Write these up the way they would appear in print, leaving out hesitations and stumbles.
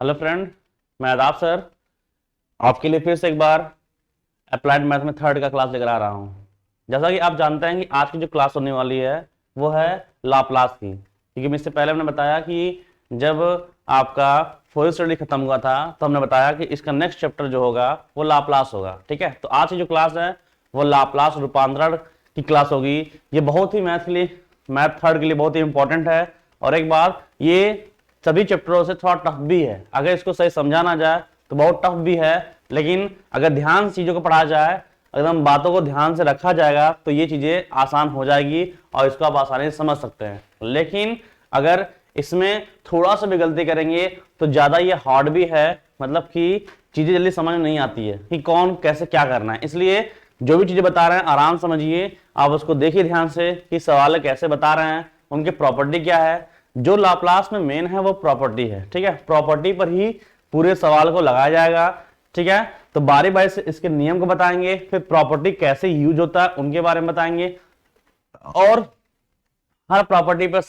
Hello friend, मैं आदाब sir आपके लिए फिर से एक बार अप्लाइड मैथ में थर्ड का क्लास लेकर आ रहा हूँ। जैसा कि आप जानते हैं कि आज की जो क्लास होने वाली है वो है लाप्लास की, क्योंकि इससे पहले हमने बताया कि जब आपका फोरियर स्टडी खत्म हुआ था तो हमने बताया कि इसका नेक्स्ट चैप्टर जो होगा वो लाप्लास होगा। ठीक है, तो आज की जो क्लास है वो लाप्लास रूपांतरण की क्लास होगी। ये बहुत ही मैथ थर्ड के लिए बहुत ही इंपॉर्टेंट है। और एक बात, ये सभी चैप्टरों से थोड़ा टफ भी है। अगर इसको सही समझा ना जाए तो बहुत टफ भी है, लेकिन अगर ध्यान से चीजों को पढ़ा जाए, अगर हम बातों को ध्यान से रखा जाएगा तो ये चीजें आसान हो जाएगी और इसको आप आसानी से समझ सकते हैं। लेकिन अगर इसमें थोड़ा सा भी गलती करेंगे तो ज्यादा ये हार्ड भी है, मतलब कि चीजें जल्दी समझ में नहीं आती है कि कौन कैसे क्या करना है। इसलिए जो भी चीजें बता रहे हैं आराम समझिए, आप उसको देखिए ध्यान से कि सवाल कैसे बता रहे हैं, उनके प्रॉपर्टी क्या है। जो लाप्लास में मेन है वो प्रॉपर्टी है। ठीक है, प्रॉपर्टी पर ही पूरे सवाल को लगाया जाएगा। ठीक है, तो बारी बारी से इसके नियम को बताएंगे, फिर प्रॉपर्टी कैसे यूज होता है उनके बारे में बताएंगे, और हर प्रॉपर्टी पर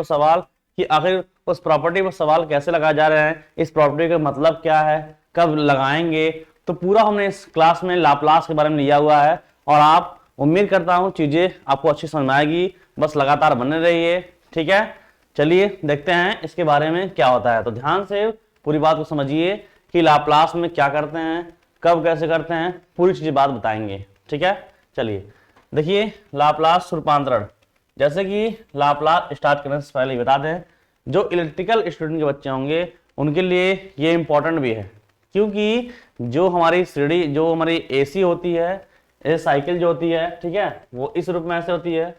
सवाल कि आखिर उस प्रॉपर्टी पर सवाल कैसे लगाए जा रहे हैं, इस प्रॉपर्टी का मतलब क्या है, कब लगाएंगे। तो पूरा हमने इस क्लास में लाप्लास के बारे में लिया हुआ है और आप उम्मीद करता हूं चीजें आपको अच्छी समझ में आएगी। बस लगातार बने रहिए। ठीक है, चलिए देखते हैं इसके बारे में क्या होता है। तो ध्यान से पूरी बात को समझिए कि लाप्लास में क्या करते हैं, कब कैसे करते हैं, पूरी चीजें बात बताएंगे। ठीक है, चलिए देखिए लाप्लास रूपांतरण। जैसे कि लाप्लास स्टार्ट करने से पहले बता दें, जो इलेक्ट्रिकल स्टूडेंट के बच्चे होंगे उनके लिए ये इंपॉर्टेंट भी है, क्योंकि जो हमारी सीढ़ी, जो हमारी एसी होती है, ये साइकिल जो होती है, ठीक है, वो इस रूप में ऐसे होती है,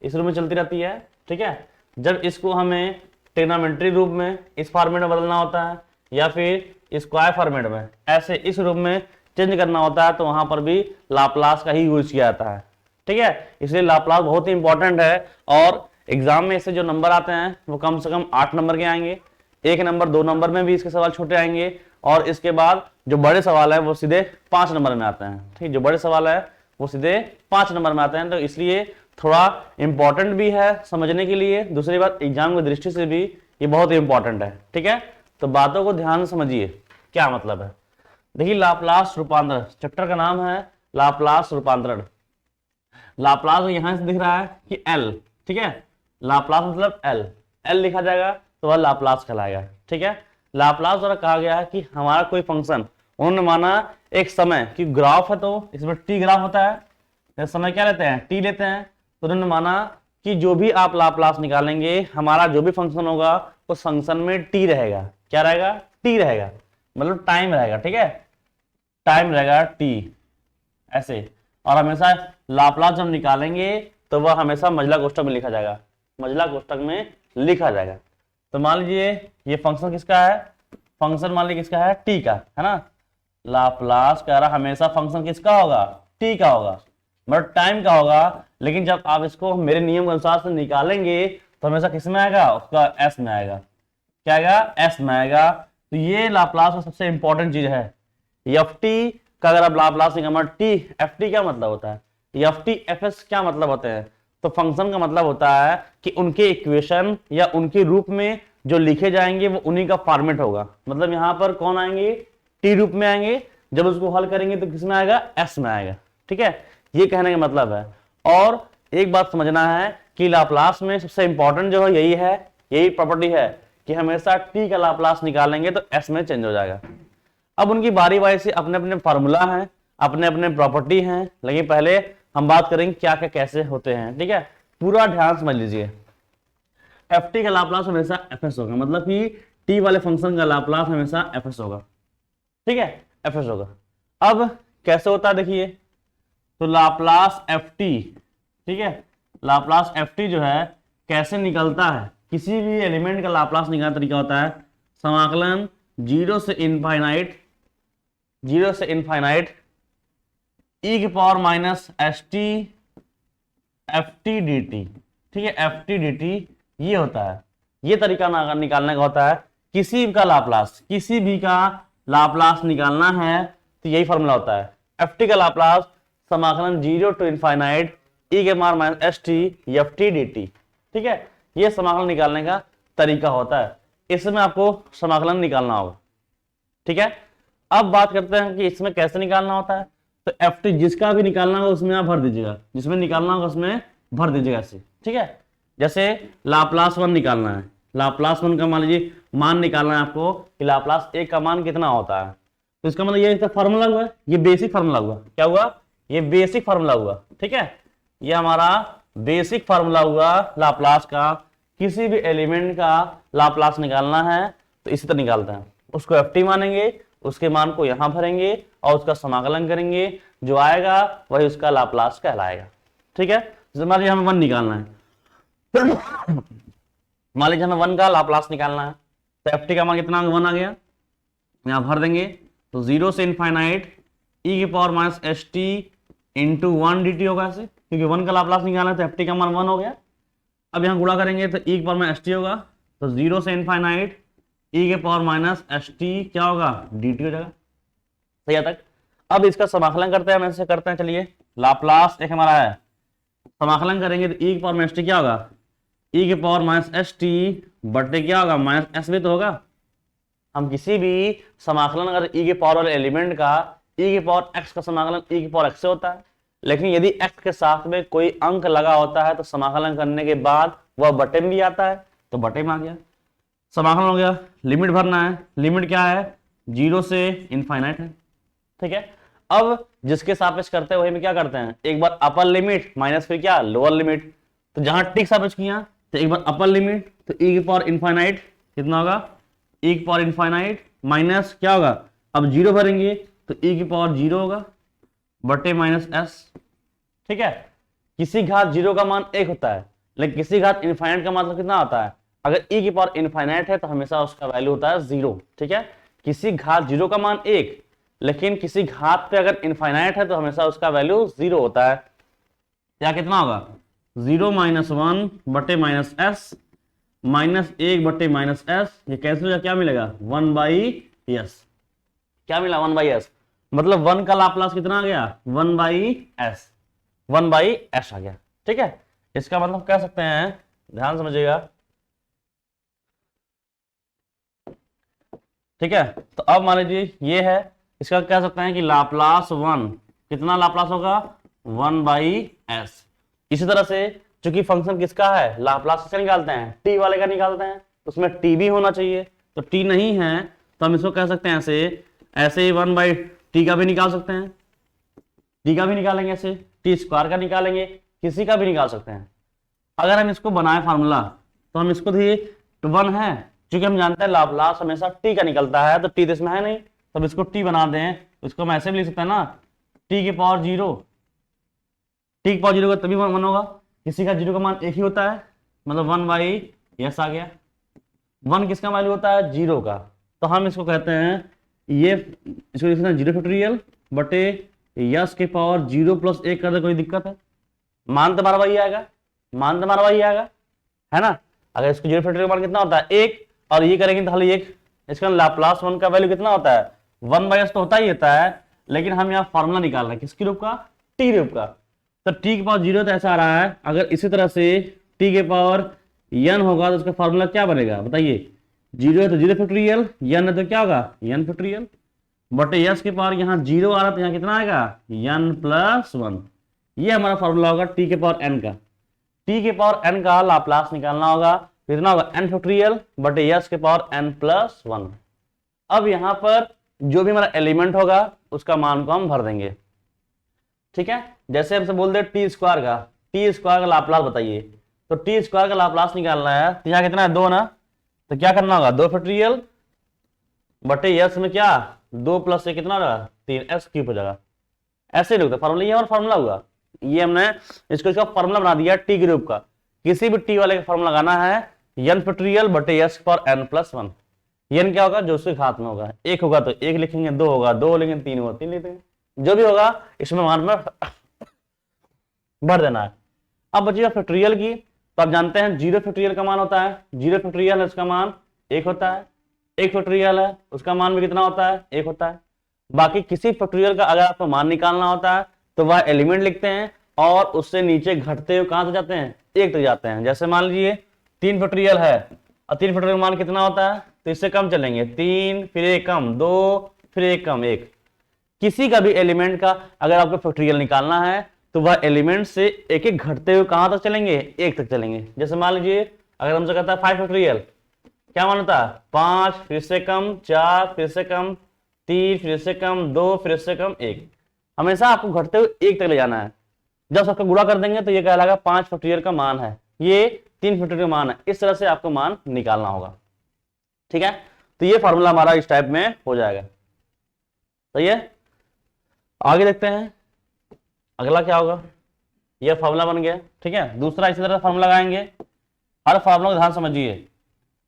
इस रूप में चलती रहती है। ठीक है, जब इसको हमें ट्रिग्नोमेट्री रूप में इस फॉर्मेट में बदलना होता है या फिर स्क्वायर फॉर्मेट में ऐसे इस रूप में चेंज करना होता है, तो वहां पर भी लाप्लास का ही यूज किया जाता है। ठीक है, इसलिए लाप्लास बहुत ही इंपॉर्टेंट है और एग्जाम में इससे जो नंबर आते हैं वो कम से कम 8 नंबर के आएंगे। 1 नंबर 2 नंबर में भी इसके सवाल छोटे आएंगे, और इसके बाद जो बड़े सवाल है वो सीधे 5 नंबर में आते हैं। ठीक, जो बड़े सवाल है वो सीधे 5 नंबर में आते हैं, तो इसलिए थोड़ा इंपॉर्टेंट भी है समझने के लिए। दूसरी बात, एग्जाम की दृष्टि से भी ये बहुत इंपॉर्टेंट है। ठीक है, तो बातों को ध्यान से समझिए क्या मतलब है। देखिए लाप्लास रूपांतरण, चैप्टर का नाम है लाप्लास रूपांतरण। लाप्लास यहां से दिख रहा है कि एल, ठीक है, लाप्लास मतलब एल, एल लिखा जाएगा तो वह लाप्लास कहलाएगा। ठीक है, लाप्लास द्वारा कहा गया है कि हमारा कोई फंक्शन, उन्होंने माना एक समय की ग्राफ है, तो इसमें टी ग्राफ होता है, समय क्या लेते हैं, टी लेते हैं। तो उन्होंने माना कि जो भी आप लाप्लास निकालेंगे, हमारा जो भी फंक्शन होगा उस फंक्शन में टी रहेगा। क्या रहेगा, टी रहेगा, मतलब टाइम रहेगा। ठीक है, टाइम रहेगा टी ऐसे, और हमेशा लाप्लास जब निकालेंगे तो वह हमेशा मझला कोष्ठक में लिखा जाएगा, मझला कोष्ठक में लिखा जाएगा। तो मान लीजिए ये फंक्शन किसका है, फंक्शन मान लीजिए किसका है, टी का है ना। लाप्लास कह रहा हमेशा फंक्शन किसका होगा, टी का होगा, मतलब टाइम का होगा। लेकिन जब आप इसको मेरे नियम के अनुसार से निकालेंगे तो हमेशा किस में आएगा, उसका एस में आएगा। क्या आएगा, एस में आएगा। तो ये लाप्लास का सबसे इंपॉर्टेंट चीज है। एफ टी का अगर आप लाप्लास निकालना, टी एफ टी क्या मतलब होता है, एफ टी एफ एस क्या मतलब होते हैं, तो फंक्शन का मतलब होता है कि उनके इक्वेशन या उनके रूप में जो लिखे जाएंगे वो उन्हीं का फॉर्मेट होगा। मतलब यहां पर कौन आएंगे, टी रूप में आएंगे, जब उसको हल करेंगे तो किसमें आएगा, एस में आएगा। ठीक है, ये कहने का मतलब है। और एक बात समझना है कि लाप्लास में सबसे इंपॉर्टेंट जो है यही है, यही प्रॉपर्टी है कि हमेशा टी का लाप्लास निकालेंगे तो एस में चेंज हो जाएगा। अब उनकी बारी बारी से अपने अपने फार्मूला हैं, अपने अपने प्रॉपर्टी हैं, लेकिन पहले हम बात करेंगे क्या क्या कैसे होते हैं। ठीक है, पूरा ध्यान समझ लीजिए। एफ टी का लाप्लास हमेशा एफ एस होगा, मतलब कि टी वाले फंक्शन का लाप्लास हमेशा एफ एस होगा। ठीक है, एफ एस होगा। अब कैसे होता है देखिए, तो लाप्लास एफ टी, ठीक है, लाप्लास एफ टी जो है कैसे निकलता है, किसी भी एलिमेंट का लाप्लास निकालने का तरीका होता है समाकलन 0 से इनफाइनाइट e की power minus S T F T D T. ठीक है, एफ टी डी टी ये होता है, ये तरीका निकालने का होता है। किसी का लाप्लास, किसी भी का लाप्लास निकालना है तो यही फॉर्मूला होता है। एफ टी का लाप्लास समाकलन 0 टू इनफाइनाइट e के power minus S T F T D T. ठीक है, ये समाकलन निकालने का तरीका होता है। इसमें आपको समाकलन निकालना होगा। ठीक है, अब बात करते हैं कि इसमें कैसे निकालना होता है। तो एफ टी जिसका भी निकालना होगा उसमें आप भर दीजिएगा, जिसमें निकालना होगा उसमें भर दीजिएगा ऐसे। ठीक है, जैसे लाप्लास वन निकालना है, लाप्लास वन का मान लीजिए मान निकालना है आपको कि लाप्लास एक का मान कितना होता है। तो इसका मतलब ये फॉर्मूला हुआ, ये बेसिक फॉर्मूला हुआ। क्या हुआ? ये बेसिक फॉर्मूला हुआ। ठीक है, ये हमारा बेसिक फॉर्मूला हुआ लाप्लास का। किसी भी एलिमेंट का लाप्लास निकालना है तो इसी तरह निकालते हैं, उसको एफ टी मानेंगे, उसके मान को यहां भरेंगे और उसका समाकलन करेंगे, जो आएगा वही उसका लाप्लास कहलाएगा। ठीक है, मान लीजिए हमें वन निकालना है, मान लीजिए हमें वन का लाप्लास निकालना है, तो एफ टी का मान कितना वन आ गया, यहां भर देंगे। तो 0 से इनफाइनाइट ई की power minus S T into one D T होगा ऐसे, क्योंकि वन का लाप्लास निकालना है तो एफ टी का मान वन हो गया। अब यहाँ गुणा करेंगे तो ई की पावर माइनस एस टी होगा, तो 0 से इनफाइनाइट ई के पावर माइनस एस टी क्या होगा, डी टी हो जाएगा। सही तक। अब इसका समाकलन करते हैं, हम ऐसे करते हैं, चलिए लाप्लास एक हमारा है, समाकलन करेंगे तो ई की पावर माइनस टी क्या होगा, ई के पावर माइनस एस टी बटे क्या होगा, माइनस एस भी तो होगा। हम किसी भी समाकलन अगर ई के पावर वाले एलिमेंट का ई के पावर एक्स का समाकलन ई के पावर एक्स से होता है, लेकिन यदि एक्स के साथ में कोई अंक लगा होता है तो समाकलन करने के बाद वह बटे में भी आता है, तो बटे में आ गया। समाकलन हो गया, लिमिट भरना है, लिमिट क्या है 0 से इनफाइनाइट है। ठीक है, अब जिसके सापेक्ष करते हैं वही में क्या करते हैं, एक बार अपर लिमिट माइनस फिर क्या लोअर लिमिट। तो जहां टी के सापेक्ष किया तो एक बार अपर लिमिट, तो ई की पावर इनफाइनाइट कितना होगा, ई की पावर इनफाइनाइट माइनस क्या होगा, अब 0 भरेंगे तो ई की पावर 0 होगा बटे माइनस एस। ठीक है, किसी घात 0 का मान 1 होता है, लेकिन किसी घात इनफाइनाइट का मतलब कितना होता है, अगर ई की पावर इनफाइनाइट है तो हमेशा उसका वैल्यू होता है 0। ठीक है, किसी घात 0 का मान 1, लेकिन किसी घात पे अगर इनफाइनाइट है तो हमेशा उसका वैल्यू 0 होता है। क्या कितना होगा, 0 माइनस 1 बटे माइनस एस माइनस 1 बटे माइनस एस, ये कैंसिल हो, क्या मिलेगा 1 बाई एस। क्या मिला 1 बाई एस, मतलब 1 का लाप्लास कितना आ गया 1 बाई एस, 1 बाई एस आ गया। ठीक है, इसका मतलब कह सकते हैं, ध्यान समझिएगा। ठीक है, तो अब मान लीजिए ये है, इसका कह सकते हैं कि लाप्लास 1 कितना लाप्लास होगा 1 बाई एस। इसी तरह से चूंकि फंक्शन किसका है, लाप्लास किसका निकालते हैं, टी वाले का निकालते हैं, तो उसमें टी भी होना चाहिए, तो टी नहीं है तो हम इसको कह सकते हैं ऐसे, ऐसे ही 1 बाई टी का भी निकाल सकते हैं, टी का भी निकालेंगे, ऐसे टी स्क्वायर का निकालेंगे, किसी का भी निकाल सकते हैं। अगर हम इसको बनाए फार्मूला तो हम इसको दिए 1 है, क्योंकि हम जानते हैं लाप्लास हमेशा टी का निकलता है, तो टी तो इसमें है नहीं, तो इसको टी बना दें, इसको हम ऐसे भी लिख सकते हैं ना, टी की पावर 0, टी की पावर 0 का तभी 1 होगा, किसी का 0 का मान 1 ही होता है, मतलब 1 बाई यस आ गया। 1 किसका वैल्यू होता है 0 का, तो हम इसको कहते हैं, ये इसको लिखना 0 फैक्टोरियल बटे यस के पावर 0 प्लस 1 कर दे, कोई दिक्कत है, मान तुम्हारा वही आएगा, मान तुम्हारा वही आएगा, है ना। अगर इसको 0 फैक्टोरियल मान कितना होता है 1, और ये करेंगे तो खाली 1, इसका लाप्लास 1 का वैल्यू कितना होता है 1 बाई एस तो होता ही होता है, लेकिन हम यहाँ फॉर्मूला निकाल रहे हैं किसके रूप का, टी रूप का। तो टी के पावर 0 तो ऐसा आ रहा है, अगर इसी तरह से टी के पावर n होगा तो उसका फॉर्मूला क्या बनेगा बताइए, 0 है तो 0 फैक्टोरियल, n है तो क्या होगा n फैक्टोरियल बटे यस के पावर यहाँ 0 आ रहा तो यहाँ कितना आएगा n प्लस 1। ये हमारा फॉर्मूला होगा टी के पावर n का। टी के पावर n का लाप्लास निकालना होगा, कितना होगा n फैक्टोरियल बटे यस के पावर n प्लस 1। अब यहाँ पर जो भी हमारा एलिमेंट होगा उसका मान को हम भर देंगे। ठीक है, जैसे हमसे बोल दे टी स्क्वायर का लाप्लास बताइए, तो टी स्क्वायर का लाप्लास निकालना है, तो यहाँ कितना है 2 ना, तो क्या करना होगा 2 फैक्टोरियल बटे यस में क्या 2 प्लस से कितना होगा 3 एस क्यूब हो जाएगा। ऐसे ही लिखते फॉर्मूला, ये हमारा फॉर्मूला हुआ, ये हमने इसका फॉर्मूला बना दिया टी ग्रुप का। किसी भी टी वाले का फॉर्मूला लगाना है n फैक्टोरियल बटे यस पर n प्लस 1। n क्या होगा जो उसके हाथ में होगा, 1 होगा तो 1 लिखेंगे, 2 होगा 2 लिखेंगे, 3 होगा 3 लिखेंगे, जो भी होगा इसमें मान में भर देना है। अब बचिएगा फैक्टोरियल की, तो आप जानते हैं 0 फैक्टोरियल का मान होता है, 0 फैक्टोरियल है उसका मान 1 होता है, 1 फैक्टोरियल है उसका मान भी कितना होता है 1 होता है। बाकी किसी फैक्टोरियल का अगर आपको मान निकालना होता है तो वह एलिमेंट लिखते हैं और उससे नीचे घटते हुए कहां तक जाते हैं 1 तक जाते हैं। जैसे मान लीजिए 3 फैक्टोरियल है और 3 फैक्टोरियल मान कितना होता है, तो इससे कम चलेंगे, 3 फिर एक कम 2 फिर एक कम 1। किसी का भी एलिमेंट का अगर आपको फैक्टोरियल निकालना है तो वह एलिमेंट से एक एक घटते हुए कहां तक चलेंगे, 1 तक चलेंगे। जैसे मान लीजिए अगर हमसे कहता है 5 फैक्टोरियल, क्या मान होता है, 5 फिर से कम 4 फिर से कम 3 फिर से कम 2 फिर से कम 1। हमेशा आपको घटते हुए 1 तक ले जाना है। जब सबका गुणा कर देंगे तो ये कहलाएगा 5 फैक्टोरियल का मान है, ये 3 फैक्टोरियल मान है। इस तरह से आपको मान निकालना होगा। ठीक है, तो ये फॉर्मूला हमारा इस टाइप में हो जाएगा। सही है, आगे देखते हैं अगला क्या होगा। ये फॉर्मूला बन गया। ठीक है, दूसरा इसी तरह फॉर्मूला लगाएंगे। हर फॉर्मूला को ध्यान समझिए।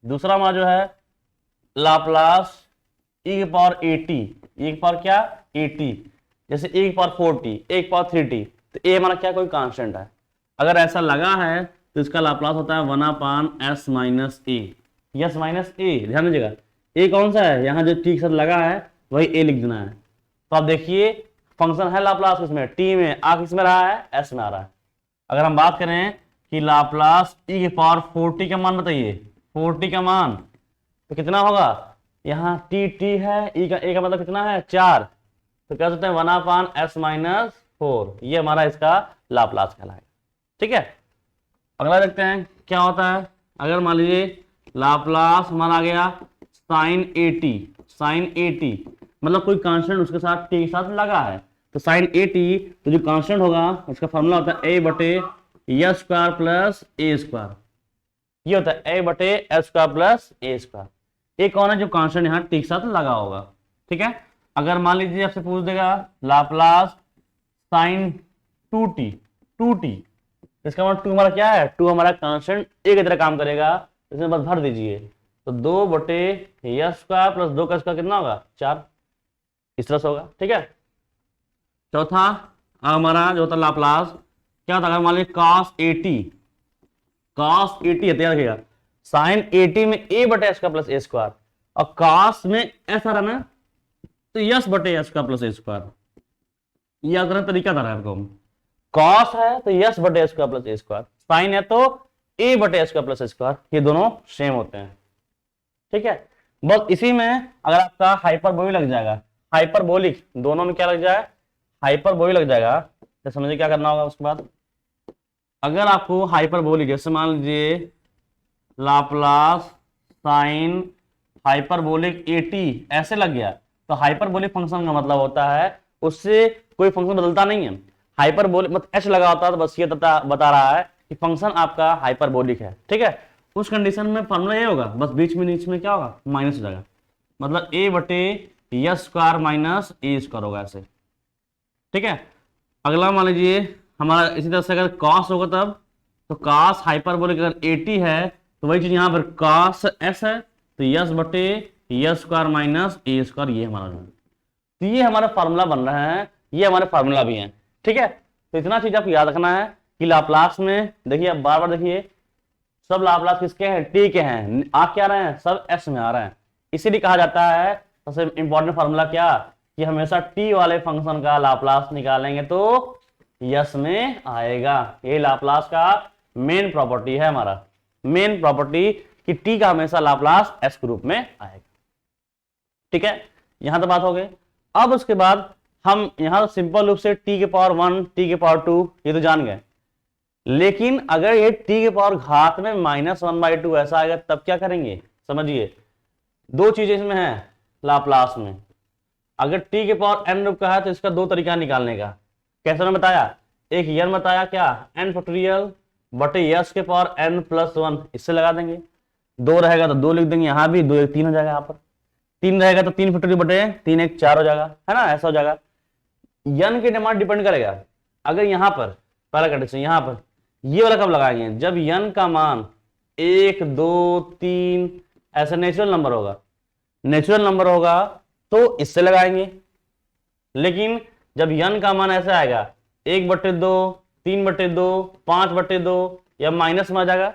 दूसरा हमारा जो है लाप्लास e की पावर at, e की पावर क्या, at, जैसे e की पावर 4t, e की पावर 3t, तो a हमारा क्या, कोई कांस्टेंट है। अगर ऐसा लगा है तो इसका लाप्लास होता है 1/s माइनस ए। यस माइनस ए, ध्यान दीजिएगा a कौन सा है, यहाँ जो t के साथ लगा है वही a लिख देना है। तो आप देखिए फंक्शन है लाप्लास किसमें, t में, आ किसमें रहा है, s में आ रहा है। अगर हम बात करें कि लाप्लास e की पावर 4t का मान बताइए, 4t का मान तो कितना होगा, यहाँ t है, e का मतलब कितना है 4, तो कह सकते हैं 1/s माइनस 4, ये हमारा इसका लाप्लास कहलाएगा। ठीक है, अगला देखते हैं क्या होता है। अगर मान लीजिए लाप्लास हमारा आ गया साइन ए टी, मतलब कोई कांस्टेंट उसके साथ t के साथ लगा है, तो साइन ए टी, तो जो कांस्टेंट होगा उसका फॉर्मूला होता है a बटे एस स्क्वायर प्लस ए स्क्वायर। ये होता है a बटे एस स्क्वायर प्लस ए स्क्वायर। एक कौन है जो कांस्टेंट यहाँ t के साथ लगा होगा। ठीक है, अगर मान लीजिए आपसे पूछ देगा लाप्लास साइन 2t, इसका मतलब 2 हमारा क्या है, 2 हमारा कांस्टेंट a की तरह काम करेगा, इसमें बस भर दीजिए, तो 2 बटे एस स्क्वायर प्लस 2 का स्क्वायर कितना होगा 4, इस तरह से होगा। ठीक है, चौथा हमारा जो होता है लाप्लास क्या होता है, अगर मान लीजिए cos 80 है, तैयार रखिएगा, साइन 80 में a बटे एस का प्लस ए स्क्वायर, और cos में एस आ रहा ना, तो यस बटे एस का प्लस ए स्क्वायर, याद रखना तरीका था आपको। cos है तो यस बटे एस का प्लस ए स्क्वायर, साइन है तो a बटे एस का प्लस ए स्क्वायर, ये दोनों सेम होते हैं। ठीक है, बस इसी में अगर आपका हाइपरबोलिक लग जाएगा, हाइपरबोलिक दोनों में क्या लग जाए, हाइपरबोलिक लग जाएगा, तो समझिए क्या करना होगा उसके बाद। अगर आपको हाइपरबोलिक, जैसे मान लीजिए लाप्लास साइन हाइपरबोलिक 80 ऐसे लग गया, तो हाइपरबोलिक फंक्शन का मतलब होता है उससे कोई फंक्शन बदलता नहीं है। हाइपरबोलिक मतलब एच लगा होता है तो बस ये बता रहा है कि फंक्शन आपका हाइपरबोलिक है। ठीक है, उस कंडीशन में फॉर्मूला ये होगा, बस बीच में क्या होगा, माइनस हो जाएगा, मतलब a बटे एस स्क्वायर माइनस ए स्क्वायर होगा ऐसे। ठीक है, अगला मान लीजिए हमारा इसी तरह से अगर cos होगा तब, तो cos हाइपरबोलिक अगर 80 है तो वही चीज यहाँ पर cos s है, तो यस बटे एस स्क्वायर माइनस ए स्क्वायर, ये हमारा जो है, तो ये हमारा फार्मूला बन रहा है, ये हमारे फार्मूला भी हैं। ठीक है, तो इतना चीज आपको याद रखना है कि लाप्लास में देखिए, आप बार बार देखिए सब लाप्लास किसके हैं, टी के हैं, आ क्या रहे हैं, सब एस में आ रहे हैं। इसीलिए कहा जाता है सबसे इंपॉर्टेंट फार्मूला क्या, कि हमेशा टी वाले फंक्शन का लाप्लास निकालेंगे तो यस में आएगा। ये लाप्लास का मेन प्रॉपर्टी है, हमारा मेन प्रॉपर्टी कि टी का हमेशा लाप्लास एस के रूप में आएगा। ठीक है, यहां तो बात हो गई। अब उसके बाद हम यहां सिंपल रूप से टी के पावर 1 टी के पावर 2 ये तो जान गए, लेकिन अगर ये टी के पावर घात में -1/2 ऐसा आएगा तब क्या करेंगे, समझिए दो चीजें इसमें है लाप्लास में। अगर टी के पावर n रूप का है तो इसका दो तरीका निकालने का, कैसे मैंने बताया, एक n बताया क्या, n फैक्टोरियल बटे यस के पावर n+1, इससे लगा देंगे, 2 रहेगा तो 2 लिख देंगे, यहां भी 2 1 3 हो जाएगा, यहाँ पर 3 रहेगा तो 3 फैक्टोरियल बटे 3 1 4 हो जाएगा, है ना, ऐसा हो जाएगा। n के डिमांड डिपेंड करेगा, अगर यहाँ पर पहला कंडीशन, यहाँ पर ये वाला कब लगाएंगे, जब n का मान 1 2 3 ऐसा नेचुरल नंबर होगा, नेचुरल नंबर होगा तो इससे लगाएंगे। लेकिन जब n का मान ऐसा आएगा 1/2 3/2 5/2 या माइनस में आ जाएगा,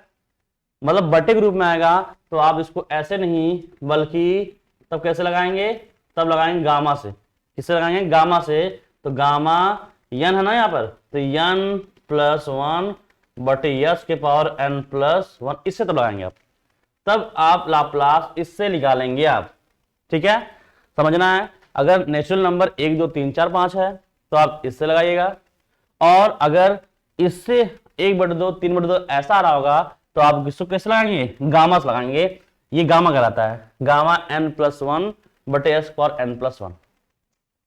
मतलब बटे के रूप में आएगा, तो आप इसको ऐसे नहीं बल्कि तब कैसे लगाएंगे, तब लगाएंगे गामा से। किससे लगाएंगे, गामा से, तो गामा n है ना यहाँ पर, तो n+1 बटे यस के पावर n+1, इससे तब लगाएंगे आप। तब आप लाप्लास इससे निकालेंगे आप। ठीक है, समझना है। अगर नेचुरल नंबर 1 2 3 4 5 है तो आप इससे लगाइएगा, और अगर इससे 1/2 3/2 ऐसा आ रहा होगा तो आप किसको कैसे लगाएंगे, गामा से लगाएंगे। ये गामा कहलाता है, गामा n+1 बटे s फॉर n+1।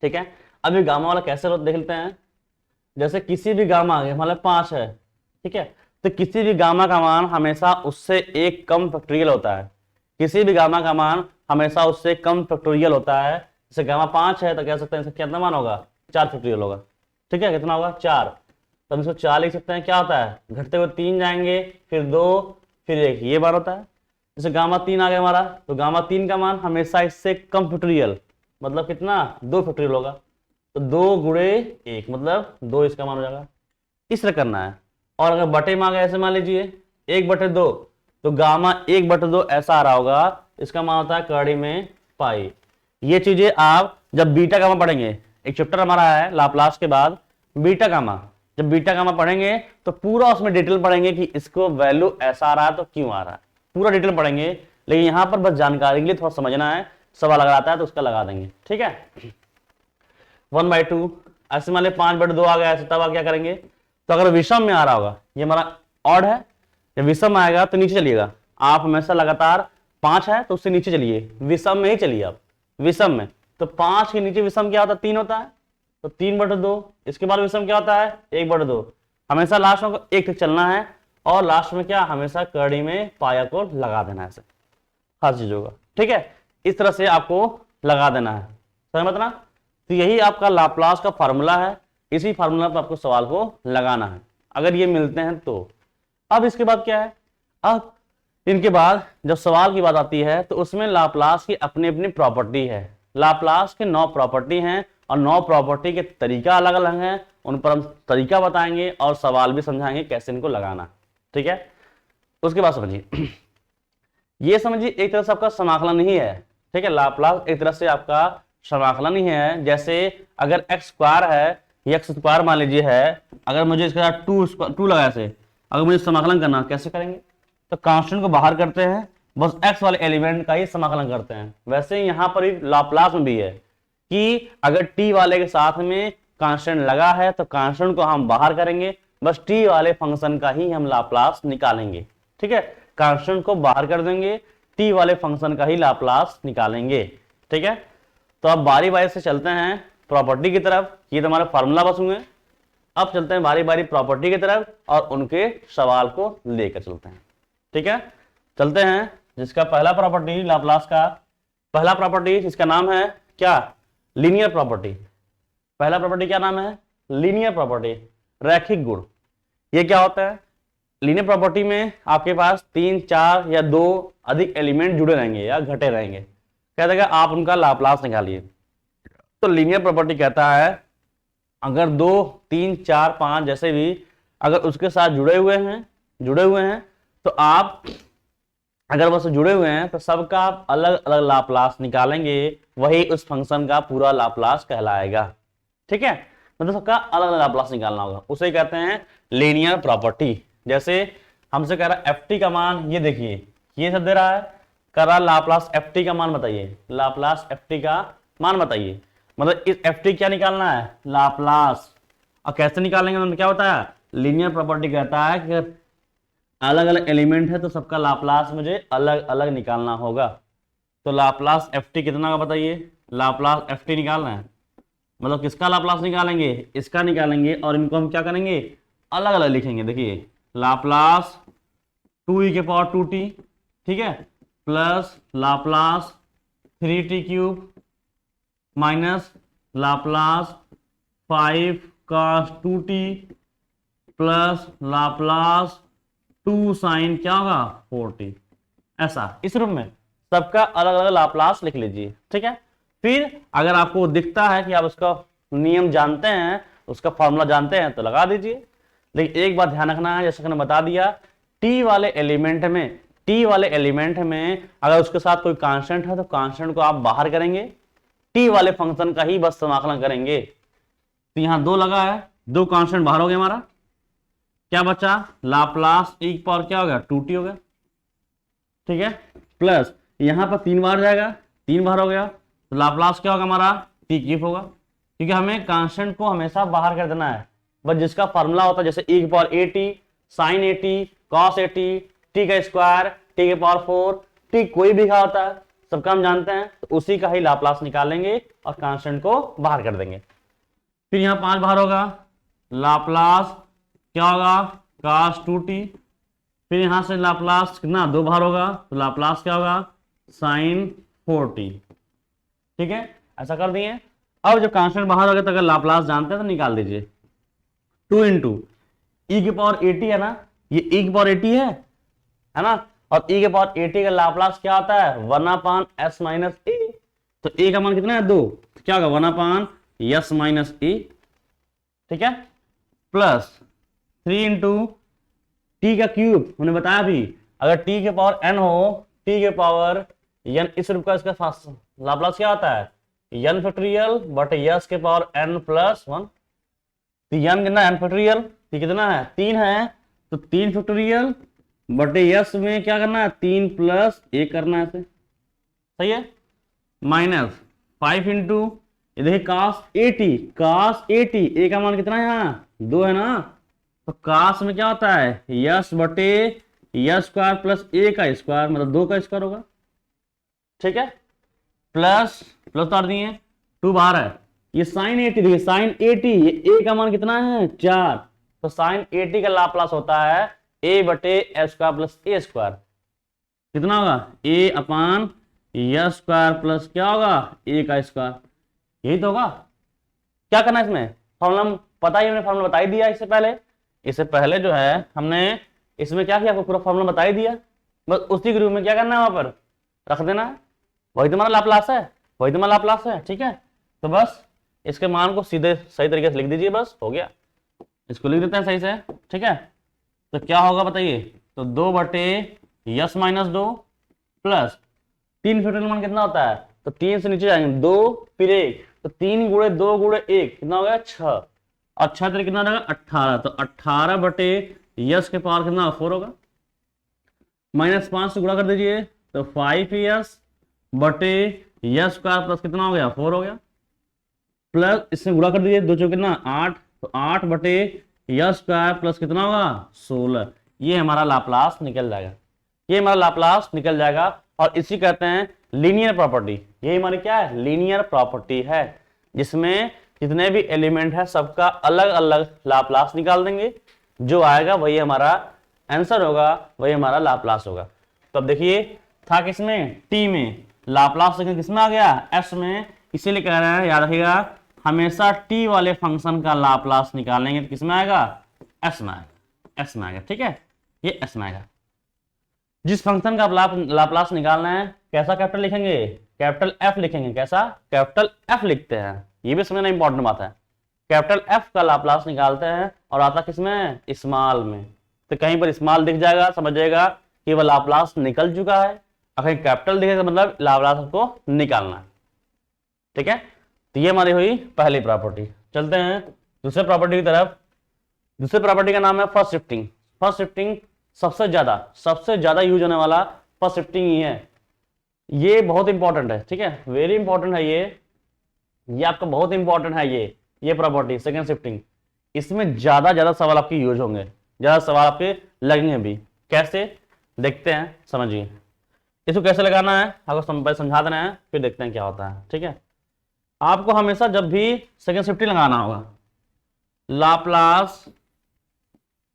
ठीक है, अब ये गामा वाला कैसे देख लेते हैं। जैसे किसी भी गामा आगे मतलब 5 है, ठीक है, तो किसी भी गामा का मान हमेशा उससे एक कम फैक्टोरियल होता है। किसी भी गामा का मान हमेशा उससे कम फैक्टोरियल होता है। जैसे गामा 5 है तो कह सकते हैं इसका कितना मान होगा, 4 फैक्टोरियल होगा। ठीक है, कितना होगा 4, तो हम इसको 4 लिख सकते हैं। क्या होता है, घटते हुए 3 जाएंगे, फिर 2, फिर 1, ये मान होता है। जैसे गामा 3 आ गया हमारा, तो गामा 3 का मान हमेशा इससे कम फैक्टोरियल, मतलब कितना 2 फैक्टोरियल होगा। तो 2 गुणे 1 मतलब 2 इसका मान हो जाएगा। इस तरह करना है। और अगर बटे में आ गया ऐसे मान लीजिए 1/2, तो गामा 1/2 ऐसा आ रहा होगा, इसका मान होता है कड़ी में पाई। ये चीजें आप जब बीटा गामा पढ़ेंगे, एक चैप्टर हमारा है लाप्लास के बाद बीटा गामा, जब बीटा गामा पढ़ेंगे तो पूरा उसमें डिटेल पढ़ेंगे कि इसको वैल्यू ऐसा आ रहा है तो क्यों आ रहा है, पूरा डिटेल पढ़ेंगे। लेकिन यहां पर बस जानकारी के लिए थोड़ा समझना है, सवाल अगर आता है तो उसका लगा देंगे। ठीक है, 1/2 ऐसे मान लिया 5/2 आ गया ऐसे, तब आप क्या करेंगे, तो अगर विषम में आ रहा होगा, ये हमारा ऑड है, जब विषम आएगा तो नीचे चलिएगा आप, हमेशा लगातार 5 है तो उससे नीचे चलिए, विषम में ही चलिए आप, विषम में। तो 5 के नीचे विषम क्या होता है, 3 होता है, तो 3/2। इसके बाद विषम क्या होता है, 1/2। हमेशा लास्ट में 1 तक चलना है, और लास्ट में क्या, हमेशा कड़ी में पाया को लगा देना है ऐसे हर चीजों का। ठीक है, इस तरह से आपको लगा देना है, समझ मत ना। तो यही आपका लाप्लास का फार्मूला है, इसी फार्मूला पर आपको सवाल को लगाना है अगर ये मिलते हैं तो। अब इसके बाद क्या है, अब इनके बाद जब सवाल की बात आती है तो उसमें लाप्लास की अपनी अपनी प्रॉपर्टी है। लाप्लास के 9 प्रॉपर्टी हैं, और 9 प्रॉपर्टी के तरीका अलग अलग हैं, उन पर हम तरीका बताएंगे और सवाल भी समझाएंगे कैसे इनको लगाना। ठीक है, उसके बाद समझिए, ये समझिए एक तरह से आपका समाकलन ही है। ठीक है, लाप्लास एक तरह से आपका समाकलन ही है। जैसे अगर x² है, x² मान लीजिए है, अगर मुझे इसके साथ 2 लगा से, अगर मुझे समाकलन करना कैसे करेंगे, तो कांस्टेंट को बाहर करते हैं, बस x वाले एलिमेंट का ही समाकलन करते हैं। वैसे ही यहां पर भी लाप्लास में भी है कि अगर t वाले के साथ में कांस्टेंट लगा है तो कांस्टेंट को हम बाहर करेंगे, बस t वाले फंक्शन का ही हम लाप्लास निकालेंगे। ठीक है, कांस्टेंट को बाहर कर देंगे, t वाले फंक्शन का ही लाप्लास निकालेंगे। ठीक है, तो अब बारी बारी से चलते हैं प्रॉपर्टी की तरफ। ये तो हमारा फार्मूला बस हुए, अब चलते हैं बारी बारी प्रॉपर्टी की तरफ और उनके सवाल को लेकर चलते हैं। ठीक है, चलते हैं। जिसका पहला प्रॉपर्टी लाप्लास का पहला प्रॉपर्टी, जिसका नाम है क्या, लीनियर प्रॉपर्टी। पहला प्रॉपर्टी क्या नाम है, लीनियर प्रॉपर्टी, रैखिक गुण। ये क्या होता है, लीनियर प्रॉपर्टी में आपके पास 3 4 या 2 अधिक एलिमेंट जुड़े रहेंगे या घटे रहेंगे, कहता है आप उनका लाप्लास निकालिए। तो लीनियर प्रॉपर्टी कहता है अगर 2 3 4 5 जैसे भी अगर उसके साथ जुड़े हुए हैं तो आप अगर बस जुड़े हुए हैं तो सबका आप अलग अलग लाप्लास निकालेंगे, वही उस फंक्शन का पूरा लाप्लास कहलाएगा। ठीक है, मतलब सबका अलग अलग लाप्लास निकालना होगा, उसे कहते हैं लीनियर प्रॉपर्टी। जैसे हमसे कह रहा है ft का मान, ये देखिए ये सब दे रहा है, कर रहा लाप्लास ft का मान बताइए, लाप्लास ft का मान बताइए, मतलब इस ft क्या निकालना है, लाप्लास। और कैसे निकालेंगे, मतलब क्या होता है, लीनियर प्रॉपर्टी कहता है कि अलग अलग एलिमेंट है तो सबका लाप्लास मुझे अलग अलग निकालना होगा। तो लाप्लास ft कितना का बताइए, लाप्लास ft निकालना है, मतलब किसका लाप्लास निकालेंगे, इसका निकालेंगे, और इनको हम क्या करेंगे, अलग अलग लिखेंगे। देखिए लाप्लास 2e⁻²t, ठीक है, plus Laplace 3t³ minus Laplace 5cos2t plus Laplace 2 sin क्या होगा 4t। ऐसा इस रूप में सबका अलग अलग लाप्लास लिख लीजिए। ठीक है, फिर अगर आपको दिखता है कि आप उसका नियम जानते हैं, उसका फॉर्मूला जानते हैं तो लगा दीजिए। लेकिन एक बात ध्यान रखना है, जैसे मैंने बता दिया, t वाले एलिमेंट में अगर उसके साथ कोई कांस्टेंट है तो कांस्टेंट को आप बाहर करेंगे, t वाले फंक्शन का ही बस समाकलन करेंगे। तो यहां 2 लगा है, 2 कांस्टेंट बाहर हो गया, हमारा क्या बचा, लाप्लास e की पावर क्या हो गया 2t हो गया। ठीक है, प्लस यहाँ पर 3 बार जाएगा, 3 बार हो गया, तो लाप्लास क्या होगा हमारा, टी क्यूब होगा, क्योंकि हमें कांस्टेंट को हमेशा बाहर कर देना है। बस जिसका फॉर्मूला होता है जैसे e की power at, sin at, cos at, t का स्क्वायर, t के पावर 4, t कोई भी का होता है, सबका हम जानते हैं, तो उसी का ही लाप्लास निकालेंगे और कांस्टेंट को बाहर कर देंगे। फिर यहाँ 5 बार होगा, लाप्लास क्या होगा, cos 2t। फिर यहां से लाप्लास कितना 2 बार होगा, तो लाप्लास क्या होगा, sin 4t। ठीक है, ऐसा कर दिए। अब जब कांस्टेंट बाहर हो गया तो अगर लाप्लास जानते हैं तो निकाल दीजिए। 2 इंटू ई की पावर 80 है ना, ये ई की पावर 80 है ना, और ई के पावर 80 का लाप्लास क्या आता है, 1/s माइनस ए। तो ए का मान कितना है 2, तो क्या होगा 1/s माइनस ए। ठीक है, प्लस 3 इंटू टी का क्यूब, हमने बताया अभी अगर टी के पावर n हो, टी के पावर n इस रूप का इसका लाप्लास क्या आता है, n फैक्टोरियल बटे यस के पावर n प्लस 1। तो n कितना n फैक्टोरियल, कितना है 3 है, तो 3 फैक्टोरियल बटे यस में क्या करना है 3 प्लस 1 करना है, सही है, माइनस 5 इंटू ये देखिए cos 80, cos 80 ए का मान कितना है यहाँ 2 है ना, तो cos में क्या होता है यस बटे यस स्क्वायर प्लस ए का स्क्वायर, मतलब 2 का स्क्वायर होगा। ठीक है, प्लस प्लस उतार दिए, 2 बाहर है, ये साइन 80 देखिए साइन 80, ये ए का मान कितना है 4, तो साइन 80 का लाप्लास होता है ए बटे एस स्क्वायर प्लस ए स्क्वायर, कितना होगा ए अपान यस स्क्वायर प्लस क्या होगा ए का स्क्वायर, यही तो होगा। क्या करना है इसमें, फॉर्मूला पता ही, हमने फॉर्मूला बता ही दिया इससे पहले जो है हमने इसमें क्या किया, आपको पूरा फॉर्मूला बता ही दिया, बस उसी ग्रुप में क्या करना है वहां पर रख देना है, वही तुम्हारा लाप्लास है, वही तुम्हारा लाप्लास है। ठीक है, तो बस इसके मान को सीधे सही तरीके से लिख दीजिए, बस हो गया, इसको लिख देते हैं सही से। ठीक है, तो क्या होगा बताइए, तो 2 बटे यस माइनस 2 प्लस 3 फैक्टोरियल मान कितना होता है, तो 3 से नीचे जाएंगे 2 फिर 1, तो 3 गुणे 2 गुणे 1 कितना हो गया 6, और 6 तरीके कितना रहेगा 18, तो 18 बटे यस के पावर कितना 4 होगा, माइनस 5 से गुणा कर दीजिए, तो 5 यस बटे यस स्क्वायर प्लस कितना हो गया 4 हो गया, प्लस इससे गुणा कर दीजिए 2 चौके कितना 8, तो 8 बटे यस स्क्वायर प्लस कितना होगा 16, ये हमारा लाप्लास निकल जाएगा, ये हमारा लाप्लास निकल जाएगा। और इसी कहते हैं लीनियर प्रॉपर्टी, ये हमारी क्या है लीनियर प्रॉपर्टी है, जिसमें जितने भी एलिमेंट है सबका अलग अलग लाप्लास निकाल देंगे, जो आएगा वही हमारा आंसर होगा, वही हमारा लाप्लास होगा। तो अब देखिए था किसमें टी में, लाप्लास किसमें आ गया एस में, इसीलिए कह रहे हैं याद रखिएगा हमेशा टी वाले फंक्शन का लाप्लास निकालेंगे तो किसमें आएगा एस में आएगा, एस में आएगा। ठीक है, ये एस में आएगा। जिस फंक्शन का लाप्लास निकालना है कैसा कैपिटल लिखेंगे, कैपिटल एफ लिखेंगे, कैसा कैपिटल एफ लिखते हैं, ये भी समझना इंपॉर्टेंट बात है। कैपिटल एफ का लाप्लास निकालते हैं और आता किसमें स्मॉल में, तो कहीं पर स्मॉल दिख जाएगा समझिएगा कि वह लाप्लास निकल चुका है, अगर कैपिटल दिखेगा मतलब लाप्लास को निकालना है। ठीक है, तो ये हमारी हुई पहली प्रॉपर्टी। चलते हैं दूसरे प्रॉपर्टी की तरफ। दूसरे प्रॉपर्टी का नाम है फर्स्ट शिफ्टिंग। फर्स्ट शिफ्टिंग सबसे ज्यादा यूज होने वाला फर्स्ट शिफ्टिंग ही है, ये बहुत इंपॉर्टेंट है। ठीक है, वेरी इंपॉर्टेंट है ये आपका बहुत इंपॉर्टेंट है ये प्रॉपर्टी सेकंड शिफ्टिंग। इसमें ज्यादा सवाल आपके यूज होंगे, ज्यादा सवाल आपके लगेंगे भी। कैसे देखते हैं, समझिए इसको कैसे लगाना है, आपको समझा देना है, फिर देखते हैं क्या होता है। ठीक है, आपको हमेशा जब भी सेकंड शिफ्टिंग लगाना होगा लाप्लास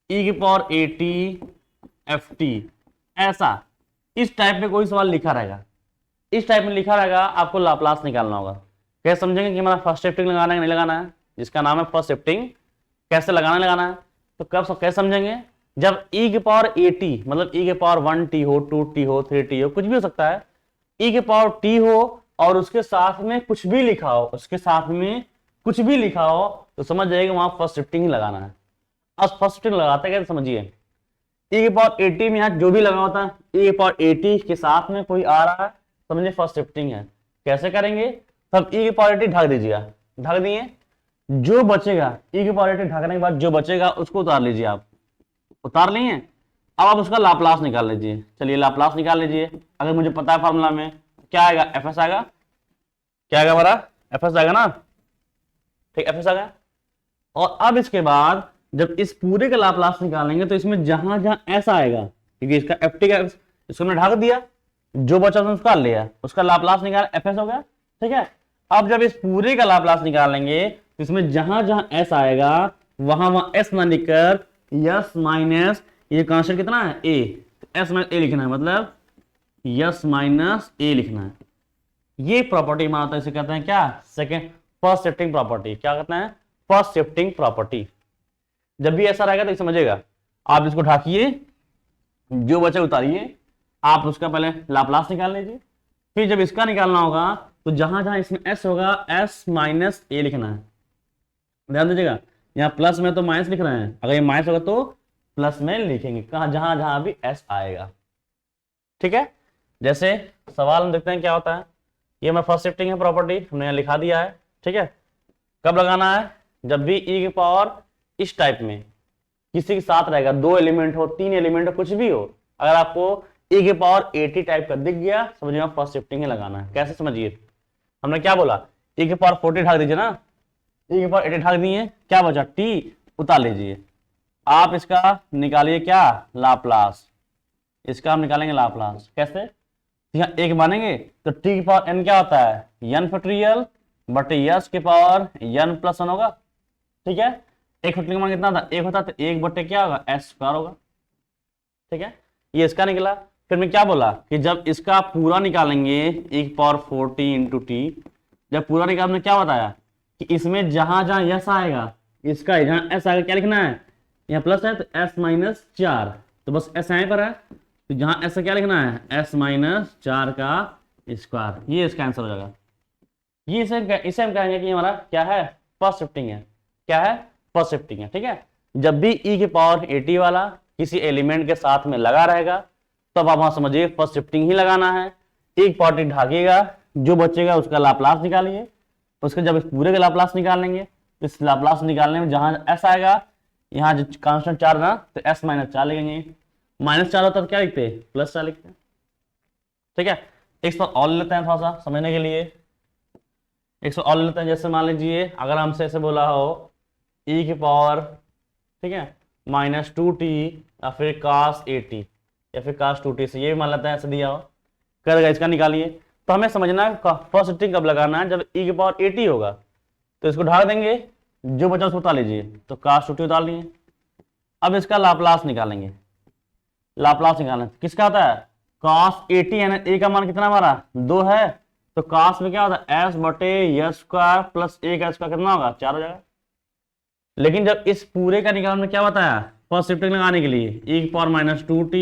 ई की पावर एटी एफ टी, ऐसा इस टाइप में कोई सवाल लिखा रहेगा, इस टाइप में लिखा रहेगा, आपको लाप्लास निकालना होगा। कैसे समझेंगे कि हमारा फर्स्ट शिफ्टिंग लगाना है कि नहीं लगाना है, जिसका नाम है फर्स्ट शिफ्टिंग, कैसे लगाना है, तो कब कैसे समझेंगे, जब ई के पावर एटी मतलब ई के पावर 1t हो 2t हो 3t हो कुछ भी हो सकता है, ई के पावर t हो और उसके साथ में कुछ भी लिखा हो, उसके साथ में कुछ भी लिखा हो तो समझ जाइएगा वहां फर्स्ट शिफ्टिंग ही लगाना है। अब फर्स्ट शिफ्टिंग लगाते हैं कैसे समझिए, ई के पावर 80 में यहाँ जो भी लगा होता है ई के पावर 80 के साथ में कोई आ रहा है समझिए फर्स्ट शिफ्टिंग है। कैसे करेंगे, तब ई के पावर 80 ढक दीजिएगा, ढक दिए, जो बचेगा ई के पावर 80 ढकने के बाद जो बचेगा उसको उतार लीजिए, आप उतार लिए, अब आप उसका लाप्लास निकाल लीजिए। चलिए लाप्लास निकाल लीजिए। अगर मुझे पता है फॉर्मूला में क्या आएगा, एफ एस आएगा। क्या आएगा हमारा, एफ एस आएगा ना, ठीक, एफ एस आ गया। और अब इसके बाद जब इस पूरे का लाप्लास निकालेंगे तो इसमें जहां जहां एस आएगा, क्योंकि इसका एफ टी का इसको हमने ढक दिया, जो बचा उसने उसका लिया, उसका लाप्लास निकाल, एफ एस हो गया, ठीक है। अब जब इस पूरे का लाप्लास निकालेंगे तो इसमें जहां जहां एस आएगा वहां वहां एस ना लिखकर यस माइनस ये कांस्टेंट कितना है ए, एस माइनस ए लिखना है, मतलब यस माइनस ए लिखना है। ये प्रॉपर्टी मानता है, इसे कहते हैं क्या, सेकेंड फर्स्ट शिफ्टिंग प्रॉपर्टी। क्या कहते हैं, फर्स्ट शिफ्टिंग प्रॉपर्टी। जब भी ऐसा रहेगा तो समझिएगा, आप इसको ढाकिए, जो बचे उतारिए, आप उसका पहले लाप्लास निकाल लीजिए, फिर जब इसका निकालना होगा तो जहां जहां इसमें एस होगा एस माइनस ए लिखना है। ध्यान दीजिएगा, यहाँ प्लस में तो माइनस लिख रहे हैं, अगर ये माइनस होगा तो प्लस में लिखेंगे, कहा जहां जहां भी एस आएगा, ठीक है। जैसे सवाल हम देखते हैं क्या होता है। ये हमारा फर्स्ट शिफ्टिंग है प्रॉपर्टी, हमने यहाँ लिखा दिया है, ठीक है। कब लगाना है, जब भी ई की पावर इस टाइप में किसी के साथ रहेगा, 2 एलिमेंट हो, 3 एलिमेंट हो, कुछ भी हो, अगर आपको ई की पावर 80 टाइप का दिख गया, समझिए फर्स्ट शिफ्टिंग ही लगाना है। कैसे समझिए, हमने क्या बोला, ई की पावर 40 ढाक दीजिए ना, ई की पावर 80 ढाक दिए, क्या बचा टी, उतार लीजिए। आप इसका निकालिए क्या, लाप्लास, इसका हम निकालेंगे लाप्लास। कैसे, यहाँ एक मानेंगे तो टी की पावर एन क्या होता है, एन फैक्टोरियल बटे यस के पावर एन प्लस 1 होगा, ठीक है। एक फैक्टोरियल मान कितना था, एक होता तो एक बटे क्या होगा, एस स्क्वायर होगा, ठीक है। ये इसका निकला। फिर मैं क्या बोला कि जब इसका पूरा निकालेंगे e की पावर 40 इंटू टी, जब पूरा निकालने क्या बताया कि इसमें जहां जहां यस आएगा, इसका जहां एस आएगा क्या लिखना है, यहाँ प्लस है तो एस माइनस 4, तो बस एस यहाँ पर है, तो जहां एस क्या लिखना है, एस माइनस 4 का स्क्वायर, ये इसका आंसर हो जाएगा। ये इसे हम कहेंगे कि हमारा क्या है, फर्स्ट शिफ्टिंग है। क्या है, फर्स्ट शिफ्टिंग है, ठीक है। जब भी ई की पावर 80 वाला किसी एलिमेंट के साथ में लगा रहेगा तब आप वहां समझिए फर्स्ट शिफ्टिंग ही लगाना है। एक पार्टी ढाकिएगा, जो बचेगा उसका लाप्लास निकालिए, उसके जब इस पूरे का लाप्लास निकालेंगे, इस लाप्लास निकालने में जहां एस आएगा, यहाँ जो कांस्टेंट 4 ना, तो एस माइनस 4 लिखेंगे, -4 होता तो क्या लिखते हैं, +4 लिखते हैं, ठीक है। एक पर और लेते हैं थोड़ा सा समझने के लिए, एक और लेते हैं। जैसे मान लीजिए अगर हमसे ऐसे बोला हो ई की पावर, ठीक है, -2t या फिर cos 80 या फिर cos 2t, से ये भी मान लेते हैं ऐसे दिया हो, करेगा इसका निकालिए। तो हमें समझना है फर्स्ट शिफ्टिंग कब लगाना है, जब ई की पावर 80 होगा, तो इसको ढाक देंगे, जो बचा उसको उतार लीजिए, तो cos 2t उतार लिए। अब इसका लाप्लास निकालेंगे, लाप्लास निकालें किसका आता है, cos 80 है ना, ए का मान कितना हमारा 2 है, तो cos में क्या होता है, एस बटे यस स्क्वायर प्लस ए का स्क्वायर कितना होगा, 4 हो जाएगा। लेकिन जब इस पूरे का निकालने में क्या बताया, फर्स्ट शिफ्टिंग लगाने के लिए e की power -2t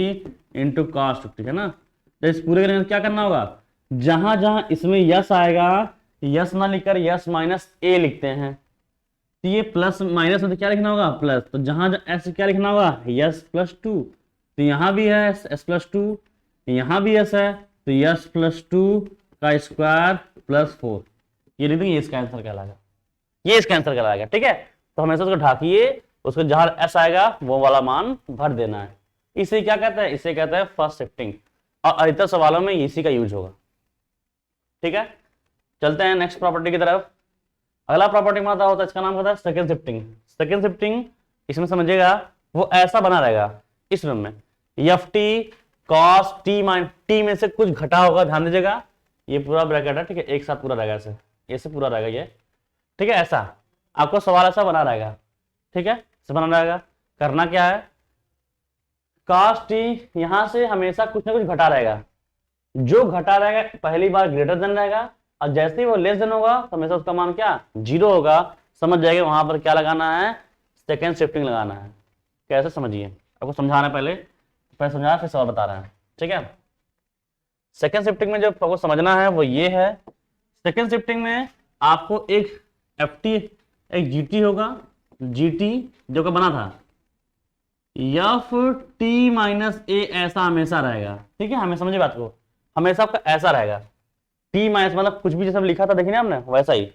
into cos 2t है ना, तो इस पूरे का क्या करना होगा, जहां जहां इसमें यस आएगा, यस ना लिखकर यस माइनस ए लिखते हैं, तो ये प्लस माइनस में तो क्या लिखना होगा, प्लस, तो जहां जहां एस क्या लिखना होगा, यस +2, तो यहाँ भी है एस +2, यहाँ भी यस है, तो यस +2 का स्क्वायर +4, ये लिख देंगे, इसका आंसर कहलाएगा, ये इसका आंसर कहलाएगा, ठीक है। तो हमेशा उसको ढाकिए, उसको जहां एस आएगा वो वाला मान भर देना है। इसे क्या कहते हैं, इसे कहते हैं फर्स्ट शिफ्टिंग, और अधिकतर सवालों में इसी का यूज होगा, ठीक है। चलते हैं नेक्स्ट प्रॉपर्टी की तरफ। अगला प्रॉपर्टी में आता होता है, इसका नाम होता है सेकंड शिफ्टिंग। सेकंड शिफ्टिंग इसमें समझिएगा वो ऐसा बना रहेगा, इस रूम में एफ टी कॉस टी में से कुछ घटा होगा, ध्यान दीजिएगा, ये पूरा ब्रैकेट है, ठीक है, एक साथ पूरा रहेगा, ऐसे पूरा रहेगा ये, ठीक है। ऐसा आपको सवाल ऐसा बना रहेगा, ठीक है, ऐसे बना रहेगा। करना क्या है, cos t यहां से हमेशा कुछ ना कुछ घटा रहेगा, जो घटा रहेगा पहली बार ग्रेटर देन रहेगा, और जैसे ही वो लेस देन होगा तो हमेशा उसका मान क्या 0 होगा। समझ जाएगा वहां पर क्या लगाना है, सेकेंड शिफ्टिंग लगाना है। कैसे समझिए, आपको समझाना है, पहले समझाया फिर सवाल बता रहे हैं, ठीक है। सेकेंड शिफ्टिंग में जो आपको समझना है वो ये है, सेकेंड शिफ्टिंग में आपको एक एफ टी एक जीटी होगा, जीटी जो का बना था एफ टी माइनस ए, ऐसा हमेशा रहेगा, ठीक है, हमें समझिए बात को, हमेशा आपका ऐसा रहेगा, टी माइनस मतलब कुछ भी जैसे लिखा था देखिए ना हमने, वैसा ही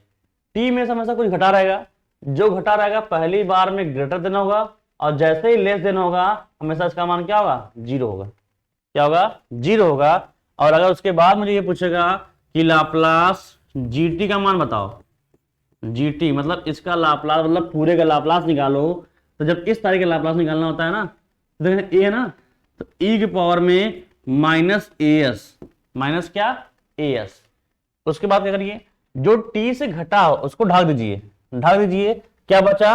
टी में से हमेशा कुछ घटा रहेगा, जो घटा रहेगा पहली बार में ग्रेटर देन होगा, और जैसे ही लेस देन होगा हमेशा इसका मान क्या होगा, जीरो होगा। क्या होगा, जीरो होगा। और अगर उसके बाद मुझे ये पूछेगा कि लाप्लास जीटी का मान बताओ, जीटी मतलब इसका लाप्लास, मतलब पूरे का लाप्लास निकालो, तो जब इस तरह का लाप्लास निकालना होता है ना, तो देखिए ए है ना, तो ई के पावर में माइनस ए एस, माइनस क्या, ए एस। उसके बाद क्या करिए, जो टी से घटा हो उसको ढाक दीजिए, ढाक दीजिए। क्या बचा,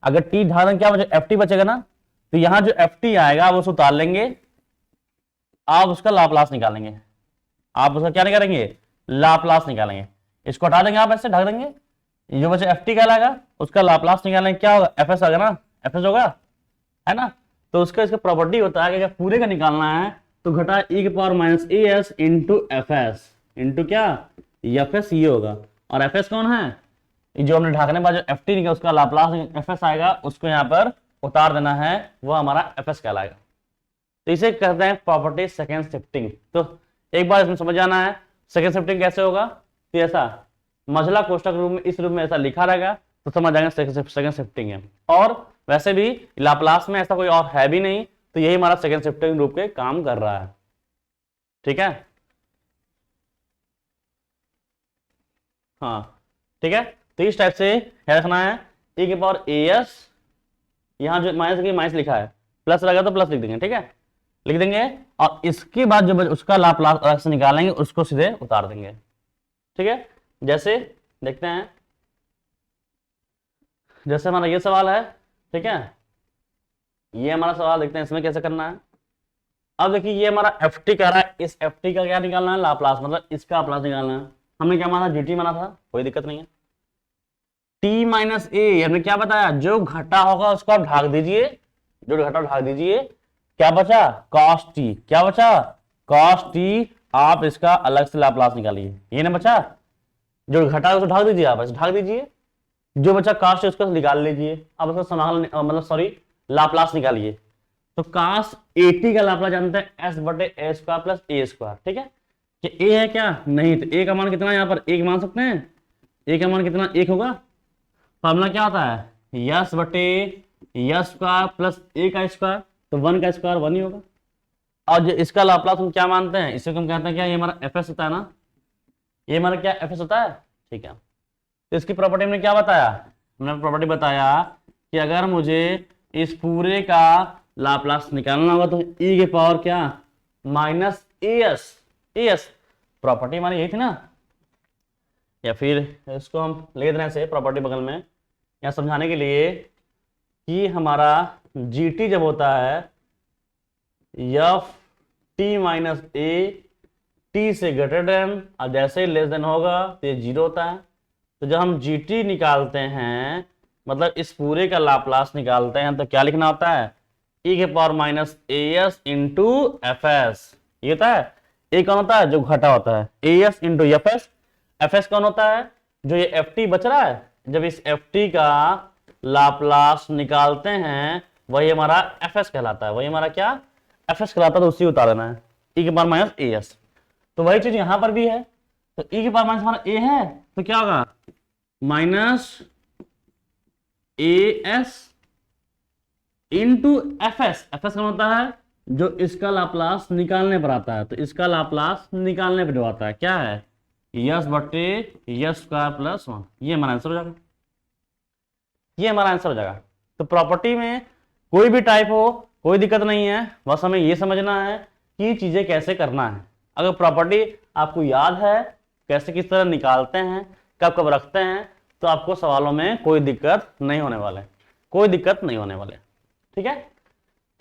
अगर टी ढाक दें क्या बचा, एफ टी बचेगा ना, तो यहां जो एफ टी आएगा आप उसको उतार लेंगे, आप उसका लाप्लास निकालेंगे, आप उसका क्या निकालेंगे, लाप्लास निकालेंगे। इसको हटा देंगे, आप ऐसे ढक देंगे, जो बचे एफ टी कहलाएगा, उसका लाप्लास निकालेंगे, क्या होगा, एफ एस होगा ना, एफ एस होगा, है ना। तो उसका इसका प्रॉपर्टी होता है कि अगर पूरे का निकालना है तो घटा ई के power minus A S into F S, into क्या, एफ एस ये होगा। और एफ एस कौन है, जो हमने ढाकने बाद जो एफ टी निकाला उसका लाप्लास एफ एस आएगा, उसको यहाँ पर उतार देना है, वो हमारा एफ एस कहलाएगा। तो इसे कहते हैं प्रॉपर्टी सेकेंड शिफ्टिंग। तो एक बार इसमें समझ आना है सेकेंड शिफ्टिंग कैसे होगा, तो ऐसा मझला कोष्ठक रूप में, इस रूप में ऐसा लिखा रहेगा, तो समझ आएंगे सेकेंड शिफ्टिंग है। और वैसे भी लाप्लास में ऐसा कोई और है भी नहीं, तो यही हमारा सेकेंड शिफ्टिंग रूप के काम कर रहा है। ठीक है, हाँ ठीक है। तो इस टाइप से क्या रखना है, e के पावर ए एस, यहां जो माइनस लिखा है, प्लस लगा तो प्लस लिख देंगे, ठीक है, लिख देंगे। और इसके बाद जो उसका लाप्लास अलग से निकालेंगे, उसको सीधे उतार देंगे। ठीक है, जैसे देखते हैं, जैसे हमारा ये सवाल है, ठीक है, ये हमारा सवाल देखते हैं इसमें कैसे करना है। अब देखिए ये हमारा एफ टी कह रहा है, इस एफ टी का क्या निकालना है, लाप्लास, मतलब इसका लाप्लास निकालना है। हमने क्या माना, जीटी माना था, कोई दिक्कत नहीं है। टी माइनस ए हमने क्या बताया, जो घटा होगा उसको आप ढाक दीजिए, जो घटा ढाक दीजिए। क्या बचा, कॉस टी, क्या बचा, कॉस टी। आप इसका अलग से लाप्लास निकालिए, ये ना बचा, जो घटा उसको ढाक दीजिए, आप ऐसे ढाक दीजिए, जो बचा कास्ट उसको निकाल लीजिए। अब उसका समाकलन मतलब सॉरी लाप्लास निकालिए। तो कास एटी का लाप्लास जानते हैं, एस बटे ए स्क्वायर प्लस ए स्क्वायर। ठीक है, कि ए है क्या, नहीं, तो ए का मान कितना है, यहाँ पर एक मान सकते हैं, ए का मान कितना, एक होगा। फॉर्मूला क्या होता है, यस बटे यस स्क्वायर प्लस ए का स्क्वायर, तो वन का स्क्वायर वन ही होगा। और जो इसका लाप्लास हम क्या मानते हैं, इसे हम कहते हैं क्या, ये हमारा एफ एस होता है ना, ये हमारा क्या एफ एस होता है। ठीक है, तो इसकी प्रॉपर्टी हमने क्या बताया, हमने प्रॉपर्टी बताया कि अगर मुझे इस पूरे का लाप्लास निकालना होगा तो ई के पावर क्या, माइनस ए एस, प्रॉपर्टी हमारी यही थी ना। या फिर इसको हम ले देने से प्रॉपर्टी बगल में, यहाँ समझाने के लिए कि हमारा जीटी जब होता है एफ टी माइनस ए, टी से ग्रेटर देन, और जैसे ही लेस देन होगा तो ये जीरो होता है। तो जब हम जीटी निकालते हैं, मतलब इस पूरे का लाप्लास निकालते हैं, तो क्या लिखना होता है, ई के power minus A S into F S, ये होता है। ए कौन होता है, जो घटा होता है, A S into F S. F S कौन होता है, जो ये एफ टी बच रहा है, जब इस एफ टी का लाप्लास निकालते हैं वही हमारा एफ एस कहलाता है, वही हमारा क्या, एफ एस कहलाता है। तो उसी उतार देना है, ई के पावर माइनस ए एस। तो वही चीज यहां पर भी है, तो ई के पावर माइनस हमारा ए है, तो क्या होगा, minus A S into F S. F S कौन होता है, जो इसका लाप्लास निकालने पर आता है, तो इसका लाप्लास निकालने पर जो आता है क्या है, यस बटे यस स्क्वायर प्लस वन। ये हमारा आंसर हो जाएगा, ये हमारा आंसर हो जाएगा। तो प्रॉपर्टी में कोई भी टाइप हो कोई दिक्कत नहीं है, बस हमें ये समझना है कि चीजें कैसे करना है। अगर प्रॉपर्टी आपको याद है कैसे किस तरह निकालते हैं, कब कब रखते हैं, तो आपको सवालों में कोई दिक्कत नहीं होने वाले, कोई दिक्कत नहीं होने वाले। ठीक है,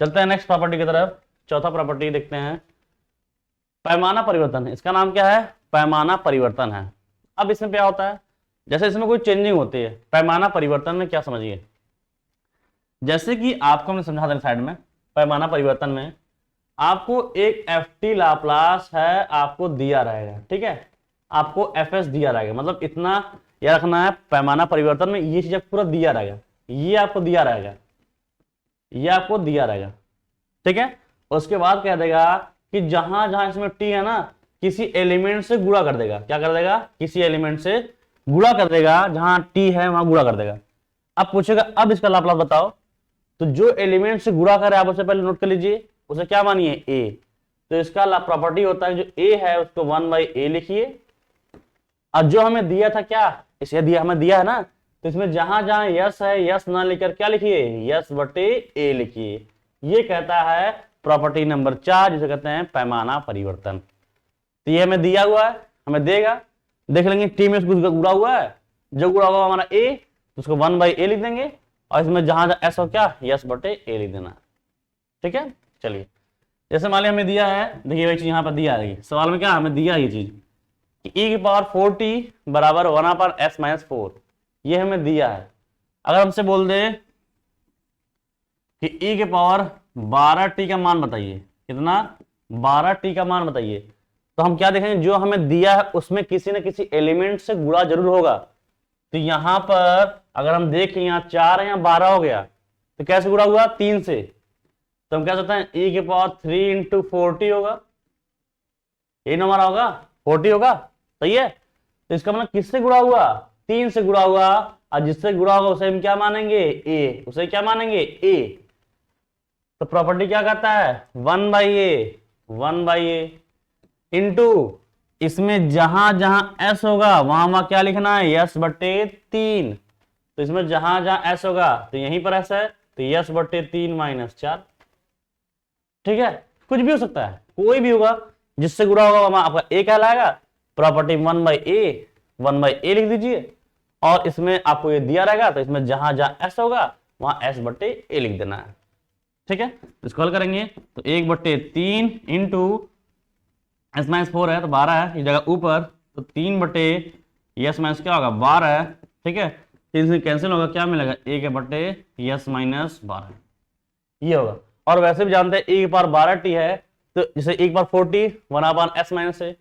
चलते हैं नेक्स्ट प्रॉपर्टी की तरफ। चौथा प्रॉपर्टी देखते हैं, पैमाना परिवर्तन। इसका नाम क्या है, पैमाना परिवर्तन है। अब इसमें क्या होता है, जैसे इसमें कोई चेंजिंग होती है, पैमाना परिवर्तन में क्या समझिए, जैसे कि आपको हमने समझा दें साइड में, पैमाना परिवर्तन में आपको एक एफ टी लाप्लास है, आपको दिया रहेगा, ठीक है, आपको एफ एस दिया रहेगा, मतलब इतना याद रखना है, पैमाना परिवर्तन में ये चीज पूरा दिया रहेगा, ये आपको दिया रहेगा, ये आपको दिया रहेगा, ठीक है। उसके बाद कह देगा कि जहां जहां इसमें टी है ना, किसी एलिमेंट से गुणा कर देगा, क्या कर देगा, किसी एलिमेंट से गुणा कर देगा, जहां टी है वहां गुणा कर देगा। अब पूछेगा अब इसका लाप्लास बताओ, तो जो एलिमेंट से गुणा कर रहा है आप उसे पहले नोट कर लीजिए, उसे क्या मानिए ए। तो इसका प्रॉपर्टी होता है जो ए है उसको 1/a लिखिए, और जो हमें दिया था क्या, इसे दिया हमें दिया है ना, तो इसमें जहां जहां यस है यस ना लेकर क्या लिखिए, यस बटे ए लिखिए। ये कहता है प्रॉपर्टी नंबर 4, जिसे कहते हैं पैमाना परिवर्तन। तो ये हमें दिया हुआ है, हमें देगा, देख लेंगे टी में कुछ गुणा हुआ है, जो गुणा हुआ हमारा ए, तो उसको 1/a लिख देंगे, और इसमें जहां जहां एस हो क्या, यस बटे ए लिख देना। ठीक है, चलिए जैसे मान लिया हमें दिया है, देखिए ये चीज यहाँ पर दिया है, सवाल में क्या हमें दिया है ये चीज कि e की पावर 4t बराबर 1/s-4, ये हमें दिया है। अगर हमसे बोल दे कि e के पावर 12t का मान बताइए, कितना, 12t का मान बताइए, तो हम क्या देखेंगे, जो हमें दिया है उसमें किसी न किसी एलिमेंट से गुणा जरूर होगा। तो यहां पर अगर हम देखें यहाँ 4 है, यहाँ 12 हो गया, तो कैसे गुणा हुआ, 3 से, तो हम कह सकते हैं e के पावर 3 × 40 होगा, ये हमारा होगा 40 होगा, सही है। तो इसका मतलब किससे गुणा हुआ, 3 से गुणा हुआ, और जिससे गुणा होगा उसे हम क्या मानेंगे, ए, उसे क्या मानेंगे ए। तो प्रॉपर्टी क्या कहता है, 1/a इंटू इसमें जहां जहां एस होगा वहां वहां क्या लिखना है, यस बटे 3। तो इसमें जहां जहां एस होगा तो यहीं पर एस है, तो यस बटे 3 - 4। ठीक है, कुछ भी हो सकता है, कोई भी होगा, जिससे गुणा होगा वहां आपका ए कहलाएगा। प्रॉपर्टी 1/a लिख दीजिए, और इसमें आपको ये दिया रहेगा, तो इसमें जहां जहां एस होगा वहां एस बटे ए लिख देना है। ठीक है, इसको हल करेंगे तो 1/3 इंटू s-4 है तो 12 है, इस जगह ऊपर, तो 3/s- क्या होगा 12 है। ठीक है, 3 से कैंसिल होगा, क्या मिलेगा, 1/s-12 ये होगा। और वैसे भी जानते हैं e की पावर 12t है, तो जैसे e की पावर 40 1/s- से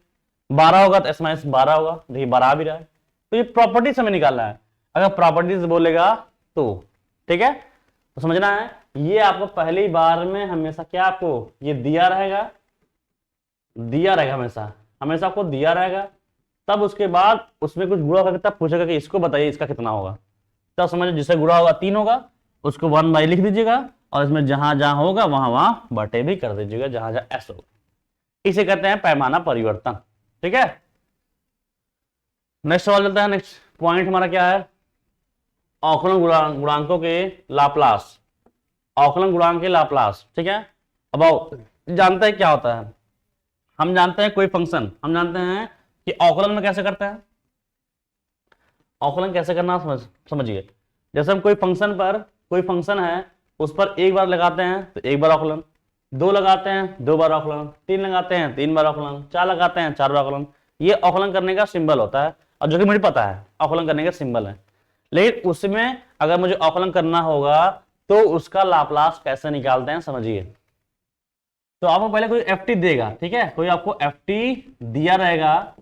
12 होगा तो s-12 होगा, देखिए 12 आ भी रहा है। तो ये प्रॉपर्टी हमें निकालना है, अगर प्रॉपर्टीज बोलेगा तो। ठीक है, तो समझना है, ये आपको पहली बार में हमेशा क्या, आपको ये दिया रहेगा हमेशा, हमेशा आपको दिया रहेगा, तब उसके बाद उसमें कुछ गुणा करके तब पूछेगा कि इसको बताइए इसका कितना होगा, तब समझो जिससे गुणा होगा 3 होगा, उसको 1/, लिख दीजिएगा, और इसमें जहां जहां होगा वहां वहां बटे भी कर दीजिएगा, जहां जहां एस होगा। इसे कहते हैं पैमाना परिवर्तन। ठीक है, नेक्स्ट सवाल चलता है। नेक्स्ट पॉइंट हमारा क्या है, औकलन गुणांकों के लाप्लास, औकलन गुणांक के लाप्लास। ठीक है, अब आओ जानते हैं क्या होता है, हम जानते हैं कोई फंक्शन, हम जानते हैं कि औकलन में कैसे करते हैं, औकलन कैसे करना समझिए। जैसे हम कोई फंक्शन पर, कोई फंक्शन है उस पर एक बार लगाते हैं तो एक बार औकलन, 2 लगाते हैं 2 बार औकलन, 3 लगाते हैं 3 बार औकलन, 4 लगाते हैं 4 बार औकलन। ये औकलन करने का सिंबल होता है, और जो कि मुझे पता है औकलन करने का सिंबल है। लेकिन उसमें अगर मुझे औकलन करना होगा तो उसका लाप्लास कैसे निकालते हैं समझिए। तो आपको पहले कोई एफ देगा, ठीक है, कोई आपको एफ दिया रहेगा,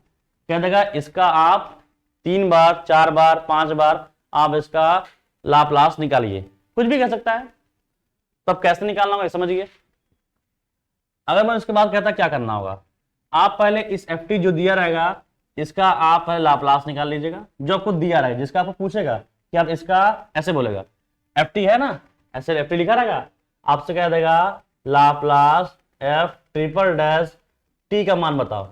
क्या देगा, इसका आप 3 बार 4 बार 5 बार आप इसका लाप्लास निकालिए, कुछ भी कह सकता है। तब कैसे निकालना होगा समझिए। अगर मैं उसके बाद कहता क्या करना होगा, आप पहले इस एफ जो दिया रहेगा इसका आप पहले लाप्लास निकाल लीजिएगा, जो आपको दिया रहेगा, जिसका आपको पूछेगा कि आप इसका, ऐसे बोलेगा एफ है ना, ऐसे एफ लिखा रहेगा, आपसे कह देगा Laplace F triple dash T का मान बताओ।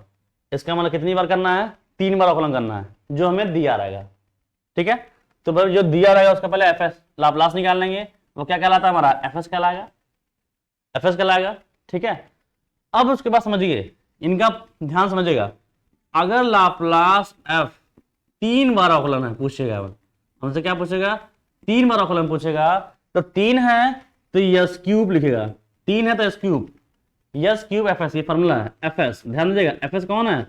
इसका मतलब कितनी बार करना है, 3 बार अवकलन करना है, जो हमें दिया रहेगा। ठीक है, तो भाई जो दिया रहेगा उसका पहले एफ एस लाप्लास निकाल लेंगे, वो क्या कहलाता है हमारा एफ एस कहलाएगा, एफ एस कहलाएगा। ठीक है, अब उसके बाद समझिए, इनका ध्यान समझिएगा, अगर लाप्लास एफ 3 बार अवकलन है पूछेगा, हमसे क्या पूछेगा, 3 बार अवकलन पूछेगा, तो 3 है तो यस क्यूब लिखेगा, 3 है तो yes cube, yes cube F S, ये फॉर्मूला है एफ एस, ध्यान दीजिएगा एफ एस कौन है,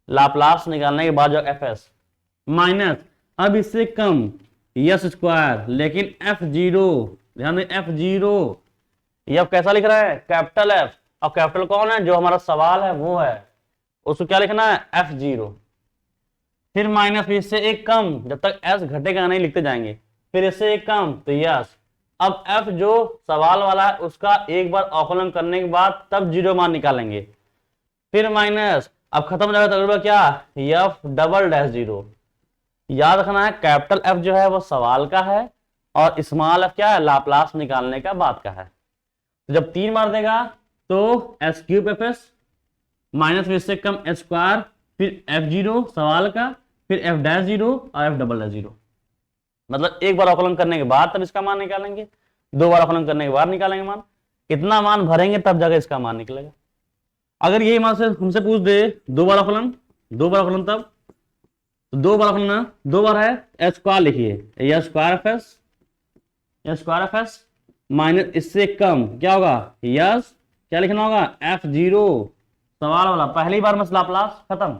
लाप्लास निकालने के बाद जो एफ एस माइनस, अब इससे कम यस स्क्वायर, लेकिन एफ जीरो, ध्यान दें एफ जीरो, ये अब कैसा लिख रहा है कैपिटल एफ, और कैपिटल कौन है, जो हमारा सवाल है वो है, उसको क्या लिखना है एफ जीरो, फिर माइनस, फिर इससे एक कम, जब तक एस घटेगा नहीं लिखते जाएंगे, फिर इससे एक कम तो यस। अब एफ जो सवाल वाला है उसका एक बार अवकलन करने के बाद तब जीरो मान निकालेंगे, फिर माइनस, अब खत्म हो जाएगा तकरीबन क्या, एफ डबल डैश जीरो। याद रखना है कैपिटल एफ जो है वो सवाल का है, और स्मॉल एफ क्या है, लाप्लास निकालने का बात का है। तो जब 3 बार देगा तो S cube F S minus फिर से कम एच स्क्वायर, फिर एफ जीरो सवाल का, फिर एफ डैश जीरो और एफ डबल डैश जीरो। मतलब एक बार अवकलन करने के बाद तब इसका मान निकालेंगे, 2 बार अवकलन करने के बाद निकालेंगे मान, कितना मान भरेंगे तब जाकर इसका मान निकलेगा। अगर यही मान से हमसे पूछ दे 2 बार अवकलन, 2 बार अवकलन तब तो 2 बार अवकलन 2 बार है एच स्क्वायर लिखिए, या स्क्वायर एफ एस, या स्क्वायर एफ एस माइनस इससे कम क्या होगा, यस क्या लिखना होगा, एफ जीरो सवाल वाला, पहली बार में लाप्लास खत्म,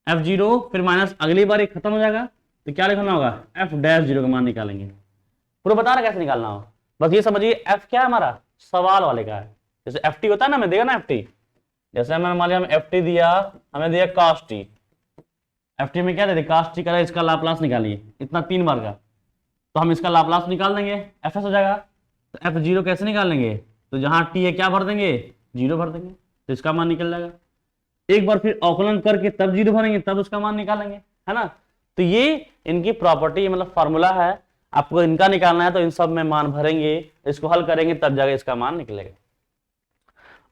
एफ जीरो फिर माइनस अगली बार ये खत्म हो जाएगा तो क्या लिखना होगा, एफ डैश जीरो का मान निकालेंगे। पूरा बता रहा कैसे निकालना हो, बस ये समझिए एफ क्या है हमारा, सवाल वाले का है। जैसे एफ टी होता है ना, हमें देगा ना एफ टी, जैसे हमें मान लिया हम एफ टी दिया, हमें दिया कॉस टी, एफ टी में क्या देते कॉस टी का, इसका लाप्लास निकालिए इतना 3 बार का, तो हम इसका लाप्लास निकाल देंगे, एफ एस हो जाएगा। तो एफ जीरो कैसे निकाल लेंगे, तो जहां टी है क्या भर देंगे, जीरो भर देंगे, तो इसका मान निकल जाएगा। एक बार फिर अवकलन करके तब जीरो भरेंगे तब उसका मान निकालेंगे, है ना। तो ये इनकी प्रॉपर्टी मतलब फॉर्मूला है, आपको इनका निकालना है तो इन सब में मान भरेंगे, इसको हल करेंगे तब जाके इसका मान निकलेगा।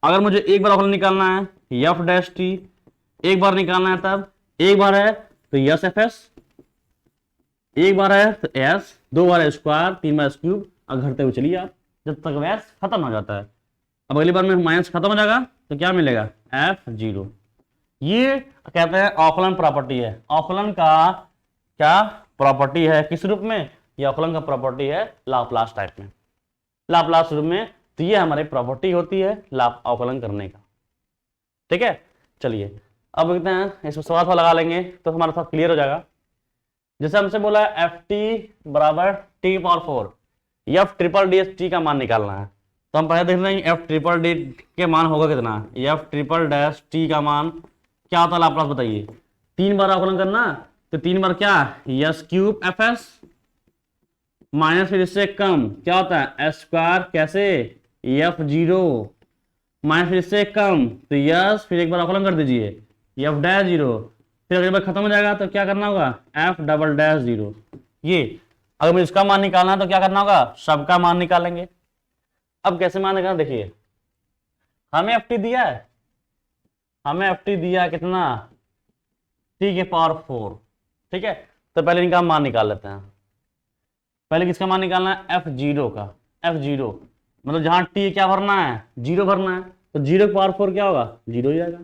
अगर मुझे एक बार अवकलन निकालना है एफ डैश टी, एक बार निकालना है तब, एक बार है तो यस एफ एस, एक बार है तो एस, 2 बार है स्क्वायर, 3 बार क्यूब, और घटते हुए चलिए आप जब तक वैस खत्म हो जाता है। अब अगली बार में माइनस खत्म हो जाएगा तो क्या मिलेगा, एफ जीरो। ये कहते हैं अवकलन प्रॉपर्टी है, अवकलन का क्या प्रॉपर्टी है, किस रूप में, ये अवकलन का प्रॉपर्टी है लाप्लास टाइप में, लाप्लास रूप में। तो ये हमारी प्रॉपर्टी होती है अवकलन करने का, ठीक है। चलिए अब देखते हैं, इसमें सवाल लगा लेंगे तो हमारा सब क्लियर हो जाएगा। जैसे हमसे बोला है एफ टी बराबर T power 4, F triple D T का मान निकालना है, तो हम पहले देख रहे हैं एफ ट्रिपल डी के मान होगा कितना, एफ ट्रिपल डैश टी का मान क्या होता है लाप्लास बताइए, 3 बार अवकलन करना, तो 3 बार क्या, yes cube F S minus फिर इससे कम क्या होता है, एस स्क्वायर कैसे, एफ जीरो माइनस फिर इससे कम तो यस, फिर एक बार अवकलन कर दीजिए एफ डैश जीरो, फिर अगली बार खत्म हो जाएगा तो क्या करना होगा, एफ डबल डैश जीरो। ये अगर मुझे इसका मान निकालना है तो क्या करना होगा, सबका मान निकालेंगे। अब कैसे मान निकालना, देखिए हमें एफ टी दिया है, हमें एफ टी दिया है कितना, टी के पावर 4, ठीक है। तो पहले इनका मान निकाल लेते हैं, पहले किसका मान निकालना है, एफ जीरो का, एफ जीरो मतलब जहां टी क्या भरना है, जीरो भरना है, तो 0 के पावर 4 क्या होगा, जीरो ही आएगा।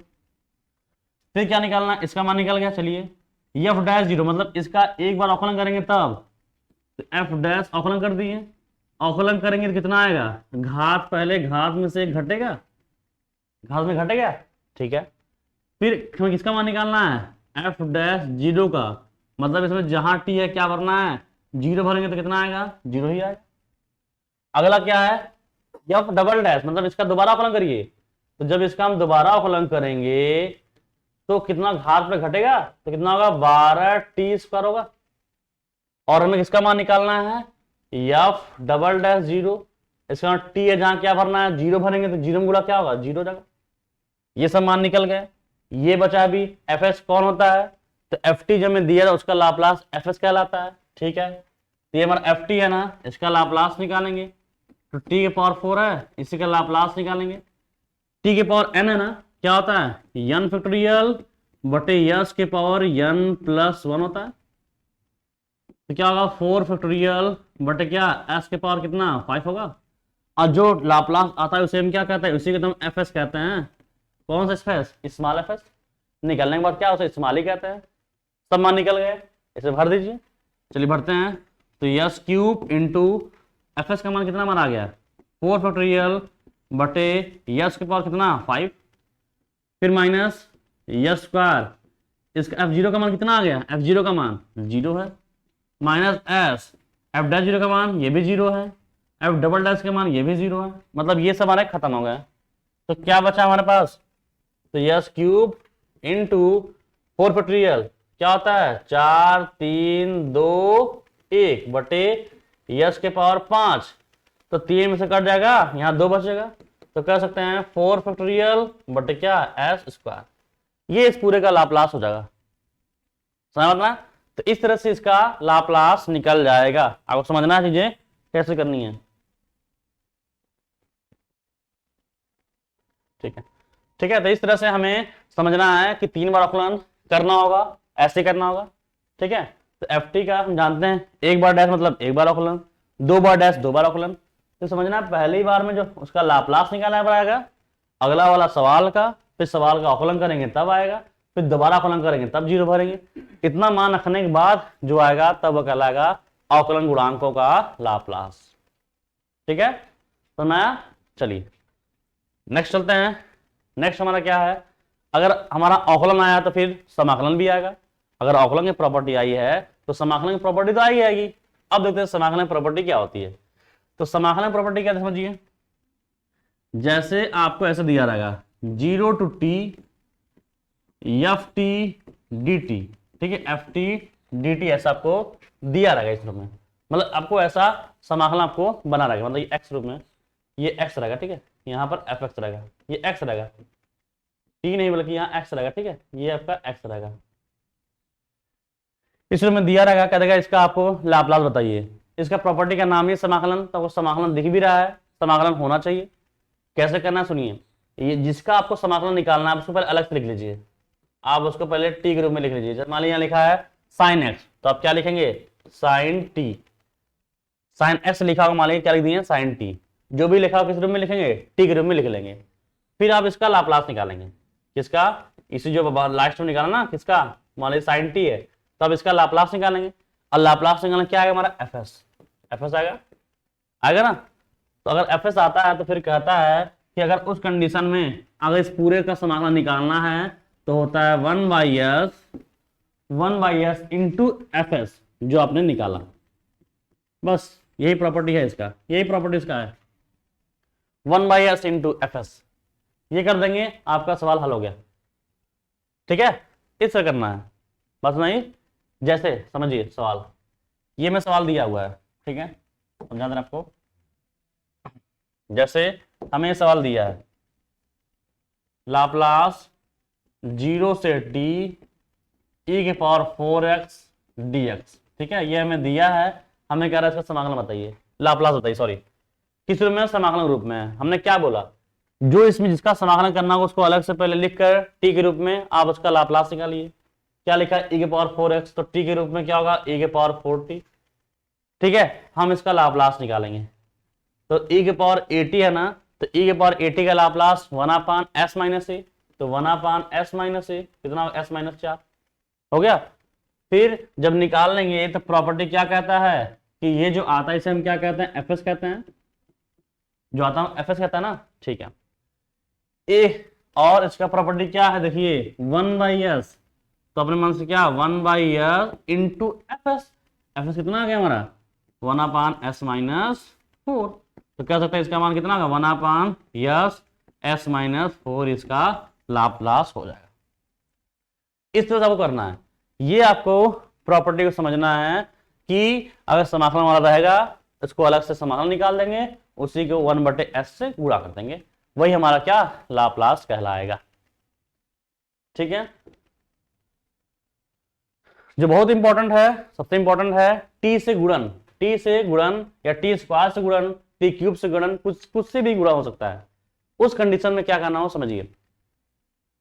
फिर क्या निकालना है, इसका मान निकल गया, चलिए एफ डैश जीरो मतलब इसका एक बार अवकलन करेंगे तब, तो एफ डैश अवकलन कर दिए, अवकलन करेंगे तो कितना आएगा, घात पहले घात में से एक घटेगा, घात में घटेगा, ठीक है। फिर हमें किसका मान निकालना है, एफ डैश जीरो का, मतलब इसमें जहां टी है क्या भरना है, जीरो भरेंगे तो कितना आएगा, जीरो ही आएगा। अगला क्या है, एफ डबल डैश मतलब इसका दोबारा अवकलन करिए, तो जब इसका हम दोबारा अवकलन करेंगे तो कितना घात में घटेगा, तो कितना होगा, 12 टी स्क्वायर होगा। और हमें किसका मान निकालना है, एफ डबल डैश जीरो, इसका टी है जहां क्या भरना है, जीरो भरेंगे तो जीरो में गुणा क्या होगा, जीरो जाएगा। ये सब मान निकल गए। ये बचा भी एफ एस कौन होता है, तो एफ टी जब में दिया था उसका लाप्लास एफ एस कहलाता है, ठीक है। तो ये हमारा एफ टी है ना, इसका लाप्लास निकालेंगे, तो टी के पावर 4 है, इसी का लाप्लास निकालेंगे। टी के पावर n है ना, क्या होता है, n फैक्टोरियल बटे यस के पावर n प्लस 1 होता है, तो क्या होगा 4 फैक्टोरियल बटे क्या s के पावर कितना 5 होगा। और जो लाप्लास आता है उसे हम क्या कहते हैं, उसी को तो हम एफ एस कहते हैं। कौन सा F S, small F S. निकलने के बाद क्या उसे स्मॉल ही कहते हैं। सब मान निकल गए, इसे भर दीजिए, चलिए भरते हैं। तो yes cube into F S का मान कितना मान आ गया, 4 फैक्टोरियल बटे यस के पावर कितना 5, फिर माइनस यस स्क्वायर, इसका एफ जीरो का मान कितना आ गया, एफ जीरो का मान जीरो है, minus S F dash zero का मान ये भी जीरो है, एफ डबल डैश का मान ये भी जीरो है, मतलब ये सब हमारे खत्म हो गए। तो क्या बचा हमारे पास, तो यस क्यूब इंटू 4 फैक्टोरियल क्या होता है 4 3 2 1 बटे यस के पावर 5, तो 3 में से कट जाएगा, यहाँ 2 बचेगा, तो कह सकते हैं 4 फैक्टोरियल बटे क्या एस स्क्वायर। ये इस पूरे का लाप्लास हो जाएगा, समझना। तो इस तरह से इसका लाप्लास निकल जाएगा। आपको समझना है चीजें, कैसे करनी है। ठीक है, ठीक है। तो इस तरह से हमें समझना है कि 3 बार अवकलन करना होगा, ऐसे करना होगा। ठीक है, तो एफ टी का हम जानते हैं 1 बार डैश मतलब 1 बार अवकलन, 2 बार डैश 2 बार अवकलन। तो समझना है पहली बार में जो उसका लाप्लास निकालना पड़ेगा, अगला वाला सवाल का, फिर सवाल का अवकलन करेंगे तब आएगा, फिर दोबारा अवकलन करेंगे तब 0 भरेंगे। इतना मान रखने के बाद जो आएगा तब वो कहलाएगा अवकलन गुणांकों का लाप्लास। ठीक है, तो नया चलिए नेक्स्ट चलते हैं। नेक्स्ट हमारा क्या है, अगर हमारा अवकलन आया तो फिर समाकलन भी आएगा। अगर अवकलन की प्रॉपर्टी आई है तो समाकलन की प्रॉपर्टी तो आई आएगी। अब देखते हैं समाकलन प्रॉपर्टी क्या होती है। तो समाकलन प्रॉपर्टी क्या समझिए, जैसे आपको ऐसे दिया रहेगा 0 to t F T D T. ठीक है, एफ टी डी टी ऐसा आपको दिया रहेगा इस रूप में, मतलब आपको ऐसा समाकलन आपको बना रहेगा, मतलब ये एक्स रूप में, ये एक्स रहेगा। ठीक है, यहाँ पर एफ एक्स रहेगा, ये एक्स रहेगा, टी नहीं बल्कि यहाँ एक्स रहेगा। ठीक है, ये आपका एक्स रहेगा, इस रूप में दिया रहेगा। क्या देगा, इसका आपको लाप्लास बताइए। इसका प्रॉपर्टी का नाम है समाकलन, तो समाकलन दिख भी रहा है, समाकलन होना चाहिए। कैसे करना है सुनिए, ये जिसका आपको समाकलन निकालना है उसको पहले अलग से लिख लीजिए। आप उसको पहले टी के रूप में लिख लीजिए। जब मान लीजिए यहाँ लिखा है साइन एक्स, तो आप क्या लिखेंगे, साइन टी। साइन एक्स लिखा होगा, मान लीजिए क्या लिख दिए, साइन टी। जो भी लिखा हो किस रूप में लिखेंगे, टी के रूप में लिख लेंगे। फिर आप इसका लाप्लास निकालेंगे, किसका, इसी जो लास्ट में निकाला ना, किसका, मान लीजिए साइन टी है, तो अब इसका लाप्लास निकालेंगे। और लाप्लास निकालना क्या आएगा हमारा, एफ एस। एफ एस आएगा ना। तो अगर एफ एस आता है तो फिर कहता है कि अगर उस कंडीशन में अगर इस पूरे का समाकलन निकालना है तो होता है 1/s इंटू एफ एस जो आपने निकाला। बस यही प्रॉपर्टी है इसका, यही प्रॉपर्टी इसका है 1/s इंटू एफ एस। ये कर देंगे, आपका सवाल हल हो गया। ठीक है, इस तरह करना है, बस नहीं। जैसे समझिए सवाल, ये में सवाल दिया हुआ है। ठीक है, समझा देना आपको। जैसे हमें सवाल दिया है लाप्लास 0 से t e के पावर 4x dx। ठीक है, ये हमें दिया है, हमें कह रहा है इसका समाकलन बताइए, लाप्लास बताइए, सॉरी किस रूप में, समाकलन रूप में है। हमने क्या बोला, जो इसमें जिसका समाकलन करना होगा उसको अलग से पहले लिखकर t के रूप में आप उसका लाप्लास निकालिए। क्या लिखा है, e के पावर 4x, तो t के रूप में क्या होगा, e के पावर 4t। ठीक है, हम इसका लाप्लास निकालेंगे। तो e के पावर 80 है ना, तो e के पावर 80 का लाप्लास 1/s माइनस ए, तो 1/s माइनस ए कितना, s माइनस 4 हो गया। फिर जब निकाल लेंगे तो प्रॉपर्टी क्या कहता है कि ये जो आता है इसे हम क्या कहते हैं, fs कहते हैं। जो आता है fs कहता है ना, ठीक है। ए और इसका प्रॉपर्टी क्या है, देखिए 1/s, तो अपने मन से क्या 1/s इंटू fs। fs कितना आ गया हमारा, 1/s माइनस 4। तो कह सकते हैं इसका मान कितना होगा, 1/s s माइनस 4 इसका लाप्लास हो जाएगा। इस तरह से आपको करना है। ये आपको प्रॉपर्टी को समझना है कि अगर समाकलन वाला रहेगा इसको अलग से समाकलन निकाल देंगे, उसी को 1/s से गुणा कर देंगे, वही हमारा क्या, लाप्लास कहलाएगा। ठीक है, जो बहुत इंपॉर्टेंट है, सबसे इंपॉर्टेंट है t से गुणन। t से गुणन या t स्क्वायर से गुणन, t क्यूब से गुणन, कुछ से भी गुणा हो सकता है। उस कंडीशन में क्या करना हो समझिए,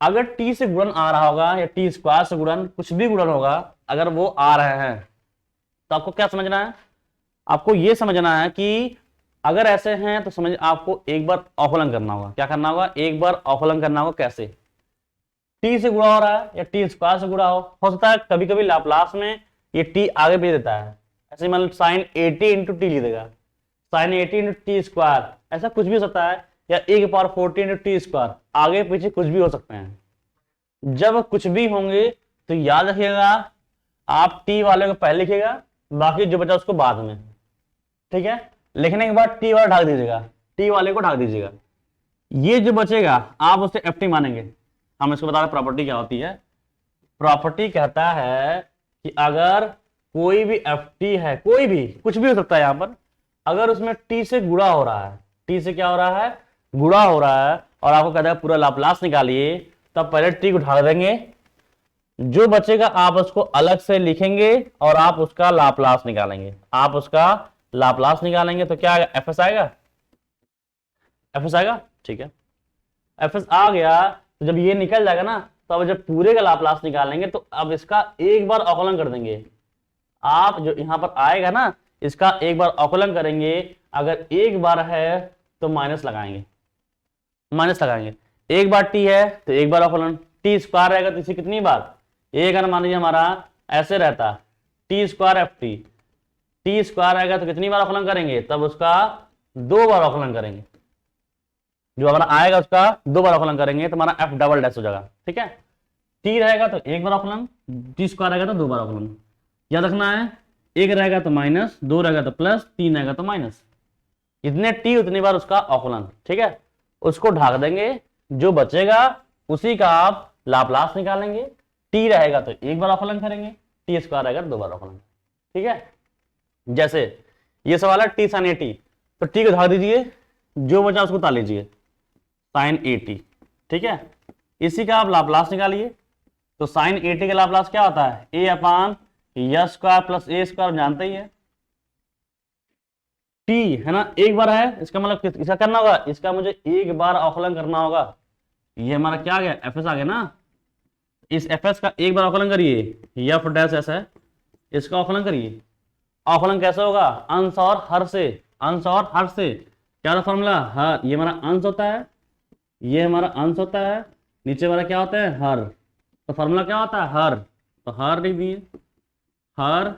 अगर t से गुणन आ रहा होगा या t स्क्वायर से गुणन, कुछ भी गुणन होगा, अगर वो आ रहे हैं तो आपको क्या समझना है, आपको ये समझना है कि अगर ऐसे हैं तो समझ आपको एक बार अवकलन करना होगा। क्या करना होगा, एक बार अवकलन करना होगा। कैसे, t से गुणा हो रहा है या t स्क्वायर से गुणा हो सकता है कभी कभी लाप्लास में ये t आगे भेज देता है, ऐसे मतलब साइन 80 इंटू टी लिख देगा, साइन 80 इंटू टी स्क्वायर, ऐसा कुछ भी हो सकता है, या e के पावर 40 इंटू टी स्क्वायर, आगे पीछे कुछ भी हो सकते हैं। जब कुछ भी होंगे तो याद रखिएगा आप t वाले को पहले लिखिएगा, बाकी जो बचा उसको बाद में। ठीक है, लिखने के बाद t वाला ढाक दीजिएगा, t वाले को ढाक दीजिएगा। ये जो बचेगा आप उसे ft मानेंगे। हम इसको बता रहे प्रॉपर्टी क्या होती है। प्रॉपर्टी कहता है कि अगर कोई भी ft है, कोई भी कुछ भी हो सकता है यहां पर, अगर उसमें t से गुणा हो रहा है, t से क्या हो रहा है, गुणा हो रहा है, और आपको कहता है पूरा लाप्लास निकालिए, तब पहले t को ढाल देंगे, जो बचेगा आप उसको अलग से लिखेंगे और आप उसका लाप्लास निकालेंगे। आप उसका लाप्लास निकालेंगे तो क्या आएगा, एफ आएगा, एफ आएगा, ठीक है। एफ आ गया तो जब ये निकल जाएगा ना, तो अब जब पूरे का लाप्लास निकालेंगे तो अब इसका एक बार अवकलन कर देंगे। आप जो यहां पर आएगा ना, इसका एक बार अवकलन करेंगे, अगर एक बार है तो माइनस लगाएंगे, माइनस लगाएंगे। एक बार टी है तो एक बार अवकलन, टी स्क्वायर रहेगा तो इसे कितनी बार, एक अगर मान लीजिए हमारा ऐसे रहता T square F T, T square आएगा तो कितनी बार अवकलन करेंगे, तब उसका दो बार अवकलन करेंगे, जो हमारा आएगा उसका दो बार अवकलन करेंगे तो हमारा एफ डबल डैश हो जाएगा, ठीक है। टी रहेगा तो एक बार अवकलन, टी स्क्वायर रहेगा तो दो बार अवकलन, याद रखना है। एक रहेगा तो माइनस, दो रहेगा तो प्लस, तीन रहेगा तो माइनस, जितने टी उतनी बार उसका अवकलन, ठीक है। उसको ढाक देंगे, जो बचेगा उसी का आप लाप्लास निकालेंगे। टी रहेगा तो एक बार अवकलन करेंगे, टी स्क्वायर रहेगा तो दो बार अवकलन, ठीक है। जैसे ये सवाल है टी साइन ए टी, तो टी को ढाक दीजिए, जो बचा उसको उतार लीजिए, साइन ए टी, ठीक है। इसी का आप लाप्लास निकालिए, तो साइन ए टी का लाप्लास क्या होता है, ए अपान यस स्क्वायर प्लस ए स्क्वायर, जानते ही है। टी है ना, एक बार है, इसका मतलब इसका करना होगा, इसका मुझे एक बार अवकलन करना होगा। ये हमारा क्या आ गया, एफ एस आ गया ना, इस एफ एस का एक बार अवकलन करिए, एफ डैश एस है, इसका अवकलन करिए। अवकलन कैसे होगा, अंश और हर से, अंश और हर से, क्या फॉर्मूला, हर, ये हमारा अंश होता है, ये हमारा अंश होता है, नीचे वाला क्या होता है, हर, तो फॉर्मूला क्या होता है, हर, तो हर लिख दिए, हर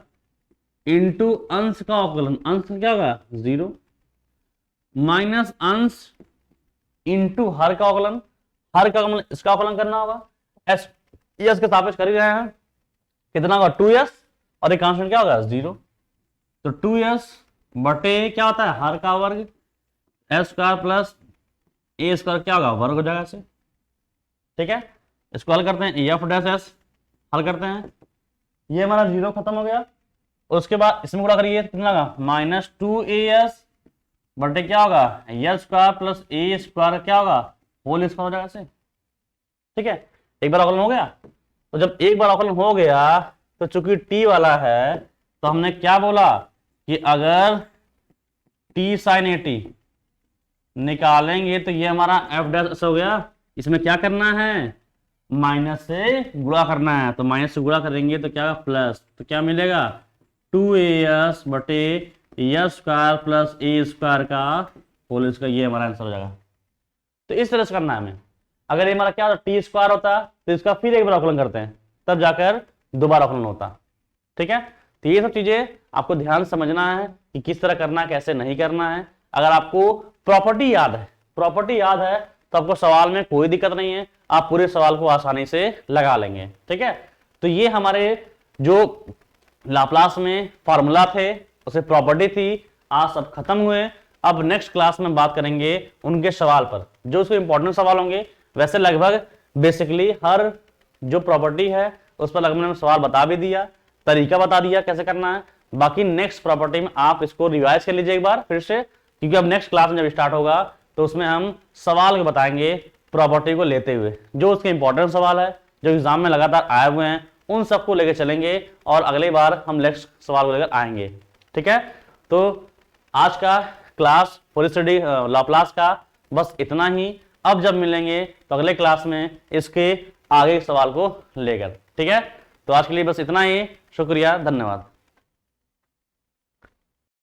इंटू अंश का अवकलन, अंश क्या होगा 0, माइनस अंश इंटू हर का अवकलन, हर का मतलब इसका अवकलन करना होगा, एस यस के सापेक्ष कर ही रहे हैं, कितना होगा 2s, और एक कांस्टेंट क्या होगा 0, तो 2s बटे क्या होता है हर का वर्ग, एस स्क्वायर प्लस ए स्क्वायर क्या होगा वर्ग हो जाएगा ऐसे, ठीक है। इसको हल करते हैं, एफ डैश एस हल करते हैं, ये हमारा 0 खत्म हो गया। उसके बाद इसमें गुणा करिए, कितना होगा माइनस 2as बटे क्या होगा एस स्क्वायर प्लस ए स्क्वायर क्या होगा होल स्क्वायर हो जाएगा ऐसे, ठीक है। एक बार अवकलन हो गया, तो जब एक बार अवकलन हो गया तो चूंकि टी वाला है तो हमने क्या बोला कि अगर टी साइन ए टी निकालेंगे तो ये हमारा एफ डैश हो गया, इसमें क्या करना है माइनस से गुणा करना है, तो माइनस से गुणा करेंगे तो क्या प्लस, तो क्या मिलेगा 2as बटे एस स्क्वायर प्लस ए स्क्वायर का होल स्क्वायर, ये हमारा आंसर हो जाएगा। तो इस तरह से करना है हमें। अगर ये हमारा क्या होता टी स्क्वायर होता तो इसका फिर एक बार अवकलन करते हैं, तब जाकर दोबारा अवकलन होता, ठीक है। तो ये सब चीजें आपको ध्यान समझना है कि किस तरह करना है, कैसे नहीं करना है। अगर आपको प्रॉपर्टी याद है, प्रॉपर्टी याद है तो आपको सवाल में कोई दिक्कत नहीं है, आप पूरे सवाल को आसानी से लगा लेंगे, ठीक है। तो ये हमारे जो लाप्लास में फॉर्मूला थे, उसे प्रॉपर्टी थी, आज सब खत्म हुए। अब नेक्स्ट क्लास में बात करेंगे उनके सवाल पर, जो उसके इंपॉर्टेंट सवाल होंगे। वैसे लगभग बेसिकली हर जो प्रॉपर्टी है उस पर लगभग मैंने सवाल बता भी दिया, तरीका बता दिया कैसे करना है। बाकी नेक्स्ट प्रॉपर्टी में आप इसको रिवाइज कर लीजिए एक बार फिर से, क्योंकि अब नेक्स्ट क्लास में जब स्टार्ट होगा तो उसमें हम सवाल को बताएंगे प्रॉपर्टी को लेते हुए, जो उसके इंपॉर्टेंट सवाल है जो एग्जाम में लगातार आए हुए हैं उन सबको लेकर चलेंगे, और अगली बार हम नेक्स्ट सवाल को लेकर आएंगे, ठीक है। तो आज का क्लास फुल स्टडी लाप्लास का बस इतना ही। अब जब मिलेंगे तो अगले क्लास में इसके आगे सवाल को लेकर, ठीक है। तो आज के लिए बस इतना ही, शुक्रिया, धन्यवाद।